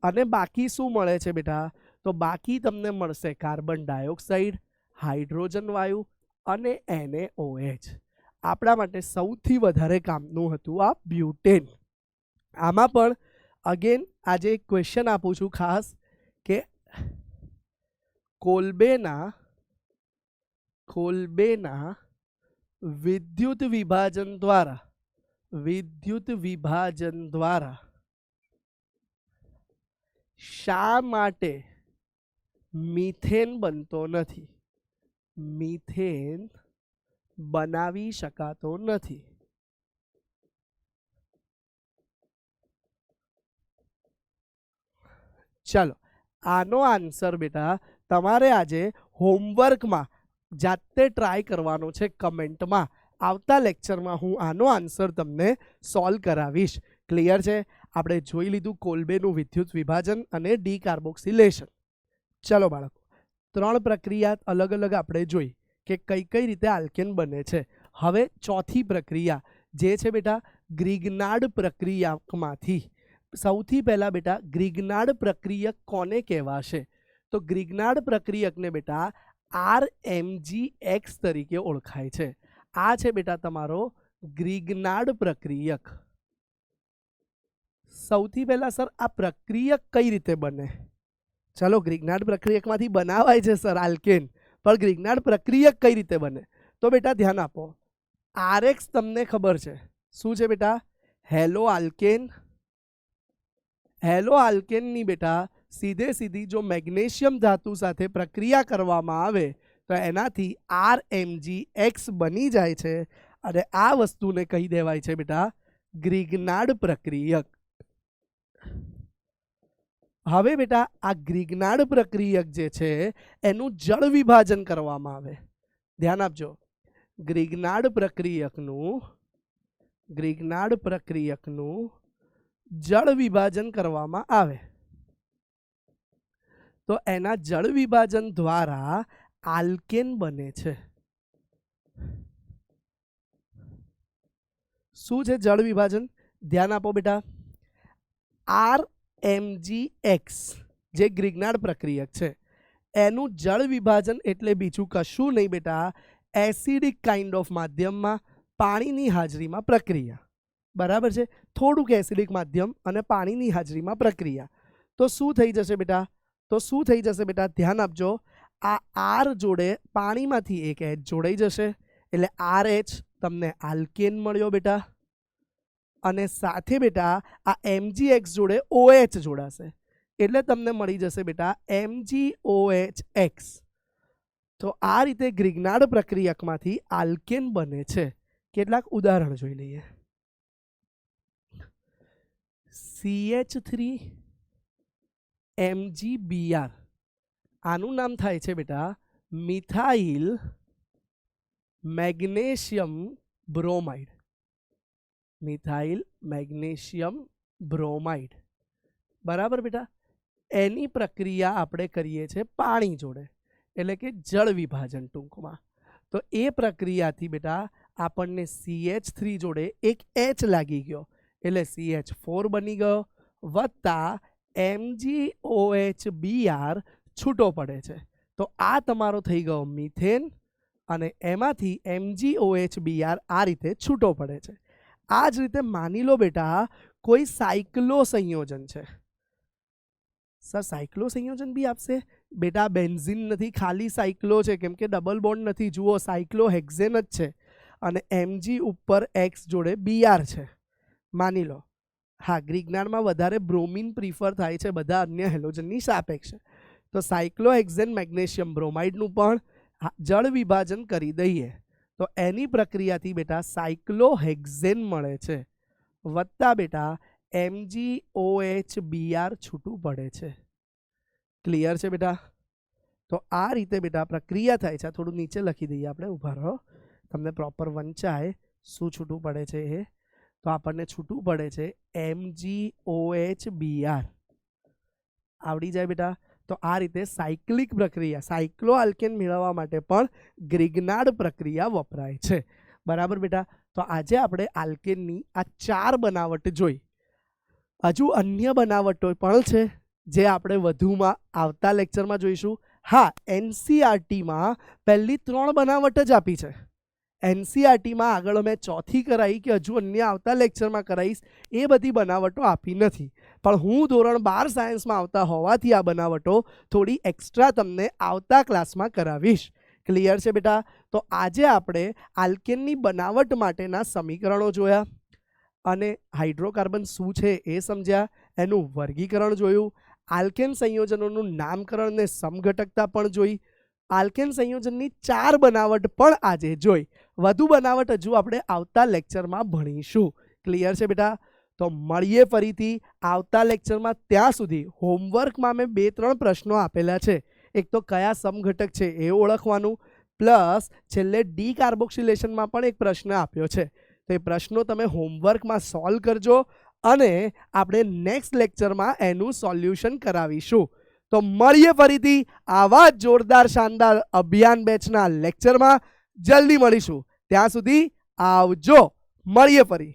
અને બાકી શું મળે છે બેટા? તો બાકી તમને મળશે કાર્બન ડાયોક્સાઇડ, હાઇડ્રોજન વાયુ અને NaOH. આપણા માટે સૌથી વધારે કામનું હતું આ બ્યુટેન. આમાં પણ અગેન આજે એક ક્વેશ્ચન આપું છું ખાસ, કે કોલ્બેના વિદ્યુત વિભાજન દ્વારા શા માટે મિથેન બનતો નથી? મિથેન બનાવી શકાતો નથી. ચાલો આનો આન્સર બેટા તમારે આજે હોમવર્કમાં જાતે ટ્રાય કરવાનો છે કમેન્ટમાં. આવતા લેક્ચરમાં હું આનો આન્સર તમને સોલ્વ કરાવીશ. ક્લિયર છે? આપણે જોઈ લીધું કોલ્બેનું વિદ્યુત વિભાજન અને ડીકાર્બોક્સિલેશન. ચલો બાળકો, 3 પ્રક્રિયા અલગ અલગ આપણે જોઈ કે કઈ રીતે આલ્કેન બને છે. હવે ચોથી પ્રક્રિયા જે છે બેટા ગ્રિગ્નાર્ડ પ્રક્રિયકમાંથી. સૌથી પહેલા બેટા ગ્રિગ્નાર્ડ પ્રક્રિયક કોને કહેવાશે? તો ગ્રિગ્નાર્ડ પ્રક્રિયકને બેટા RMGX તરીકે ઓળખાય છે. આ છે બેટા તમારો ગ્રિગ્નાર્ડ પ્રક્રિયક. સૌથી પહેલા સર આ પ્રક્રિયક કઈ રીતે બને? ચલો, ગ્રિગ્નાર્ડ પ્રક્રિયકમાંથી બનાવાય છે સર આલ્કેન, પણ ગ્રિગ્નાર્ડ પ્રક્રિયક કઈ રીતે બને? તો બેટા ધ્યાન આપો, RX તમને ખબર છે શું છે બેટા? Hello alkane. હેલો આલ્કેનની બેટા સીધી જો મેગ્નેશિયમ ધાતુ સાથે પ્રક્રિયા કરવામાં આવે તો એનાથી RMGX બની જાય છે, અને આ વસ્તુને કહી દેવાય છે બેટા ગ્રિગ્નાર્ડ પ્રક્રિયક. હવે બેટા આ ગ્રિગ્નાર્ડ પ્રક્રિયક જે છે એનું જળ વિભાજન કરવામાં આવે. ધ્યાન આપજો, ગ્રિગ્નાર્ડ પ્રક્રિયકનું જળ વિભાજન કરવામાં આવે તો એના જળ વિભાજન દ્વારા આલ્કેન બને છે. શું છે જળ વિભાજન? ધ્યાન આપો બેટા. RMGX જે ગ્રિગ્નાર્ડ પ્રક્રિયક છે એનું જળ વિભાજન એટલે બીજું કશું નહીં બેટા, એસિડિક કાઇન્ડ ઓફ માધ્યમમાં પાણીની હાજરીમાં પ્રક્રિયા. બરાબર છે, થોડુંક એસિડિક માધ્યમ અને પાણીની હાજરીમાં પ્રક્રિયા. તો શું થઈ જશે બેટા? ધ્યાન આપજો. આ આર જોડે પાણીમાંથી એક એચ જોડાઈ જશે એટલે RH તમને આલ્કેન મળ્યો બેટા. અને સાથે બેટા આ MgX જોડે OH જોડાશે એટલે તમને મળી જશે બેટા MgOHX. તો આ રીતે ગ્રિગ્નાર્ડ પ્રક્રિયકમાંથી આલ્કેન બને છે. કેટલાક ઉદાહરણ જોઈ લઈએ. CH3 MgBr આનું નામ થાય છે બેટા methyl magnesium bromide. Methyl magnesium bromide. બરાબર બેટા. એની પ્રક્રિયા આપણે કરીએ છીએ પાણી જોડે એટલે કે જળ વિભાજન ટૂંકમાં. તો એ પ્રક્રિયાથી બેટા આપણને CH3 જોડે એક H લાગી ગયો એટલે CH4 બની ગયો વત્તા MgOHBr છૂટો પડે છે. તો આ તમારો થઈ ગયો મિથેન અને એમાંથી MgOHBr આ રીતે છૂટો પડે છે. આ જ રીતે માની લો બેટા કોઈ સાયક્લો સંયોજન છે. સર સાયક્લો સંયોજન બી આપશે બેટા? બેન્ઝીન નથી, ખાલી સાયક્લો છે કેમ કે ડબલ બોન્ડ નથી. જુઓ સાયક્લો હેક્ઝેન જ છે અને Mg ઉપર X જોડે Br છે માની લો. હા, ગ્રિગ્નાર્ડમાં વધારે બ્રોમિન પ્રિફર થાય છે બધા અન્ય હેલોજનની સાપેક્ષે. તો સાયક્લોહેક્ઝેન મેગ્નેશિયમ બ્રોમાઇડનું પણ જળ વિભાજન કરી દઈએ તો એની પ્રક્રિયાથી બેટા સાયક્લોહેક્ઝેન મળે છે વત્તા બેટા MgOHBr છૂટું પડે છે. ક્લિયર છે બેટા? તો આ રીતે બેટા પ્રક્રિયા થાય છે. થોડું નીચે લખી દઈએ આપણે, ઉભા રહો, તમને પ્રોપર વંચાય શું છૂટું પડે છે એ. તો આપણને છૂટું પડે છે MgOHBr. આવડી જાય બેટા? તો આ રીતે સાયક્લિક પ્રક્રિયા, સાયક્લો આલ્કેન મેળવવા માટે પણ ગ્રિગ્નાર્ડ પ્રક્રિયા વપરાય છે. બરાબર બેટા? તો આજે આપણે આલ્કેનની આ 4 બનાવટ જોઈ. હજુ અન્ય બનાવટો પણ છે જે આપણે વધુમાં આવતા લેક્ચરમાં જોઈશું. હા, NCERTમાં પહેલી 3 બનાવટ જ આપી છે. NCERTમાં આગળ મેં ચોથી કરાવી કે હજુ અન્ય આવતા લેક્ચરમાં કરાવીશ એ બધી બનાવટો આપી નથી. પણ હું ધોરણ 12 સાયન્સમાં આવતા હોવાથી આ બનાવટો થોડી એક્સ્ટ્રા તમને આવતા ક્લાસમાં કરાવીશ. ક્લિયર છે બેટા? તો આજે આપણે આલ્કેનની બનાવટ માટેના સમીકરણો જોયા અને હાઇડ્રોકાર્બન શું છે એ સમજ્યા, એનું વર્ગીકરણ જોયું, આલ્કેન સંયોજનોનું નામકરણ ને સમઘટકતા પણ જોઈ, આલ્કેન સંયોજનની 4 બનાવટ પણ આજે જોઈ. વધુ બનાવટ હજુ આપણે આવતા લેક્ચરમાં ભણીશું. ક્લિયર છે બેટા? તો મળીએ ફરીથી આવતા લેક્ચરમાં. ત્યાં સુધી હોમવર્કમાં મેં 2-3 પ્રશ્નો આપેલા છે. એક તો કયા સમઘટક છે એ ઓળખવાનું, પ્લસ છેલ્લે ડી કાર્બોક્સિલેશનમાં પણ એક પ્રશ્ન આપ્યો છે. તો એ પ્રશ્નો તમે હોમવર્કમાં સોલ્વ કરજો અને આપણે નેક્સ્ટ લેક્ચરમાં એનું સોલ્યુશન કરાવીશું. તો મળીએ ફરીથી આવા જોરદાર શાનદાર અભિયાન બેચના લેક્ચરમાં. જલ્દી મળીશું. ત્યાં સુધી આવજો. મળીએ ફરી.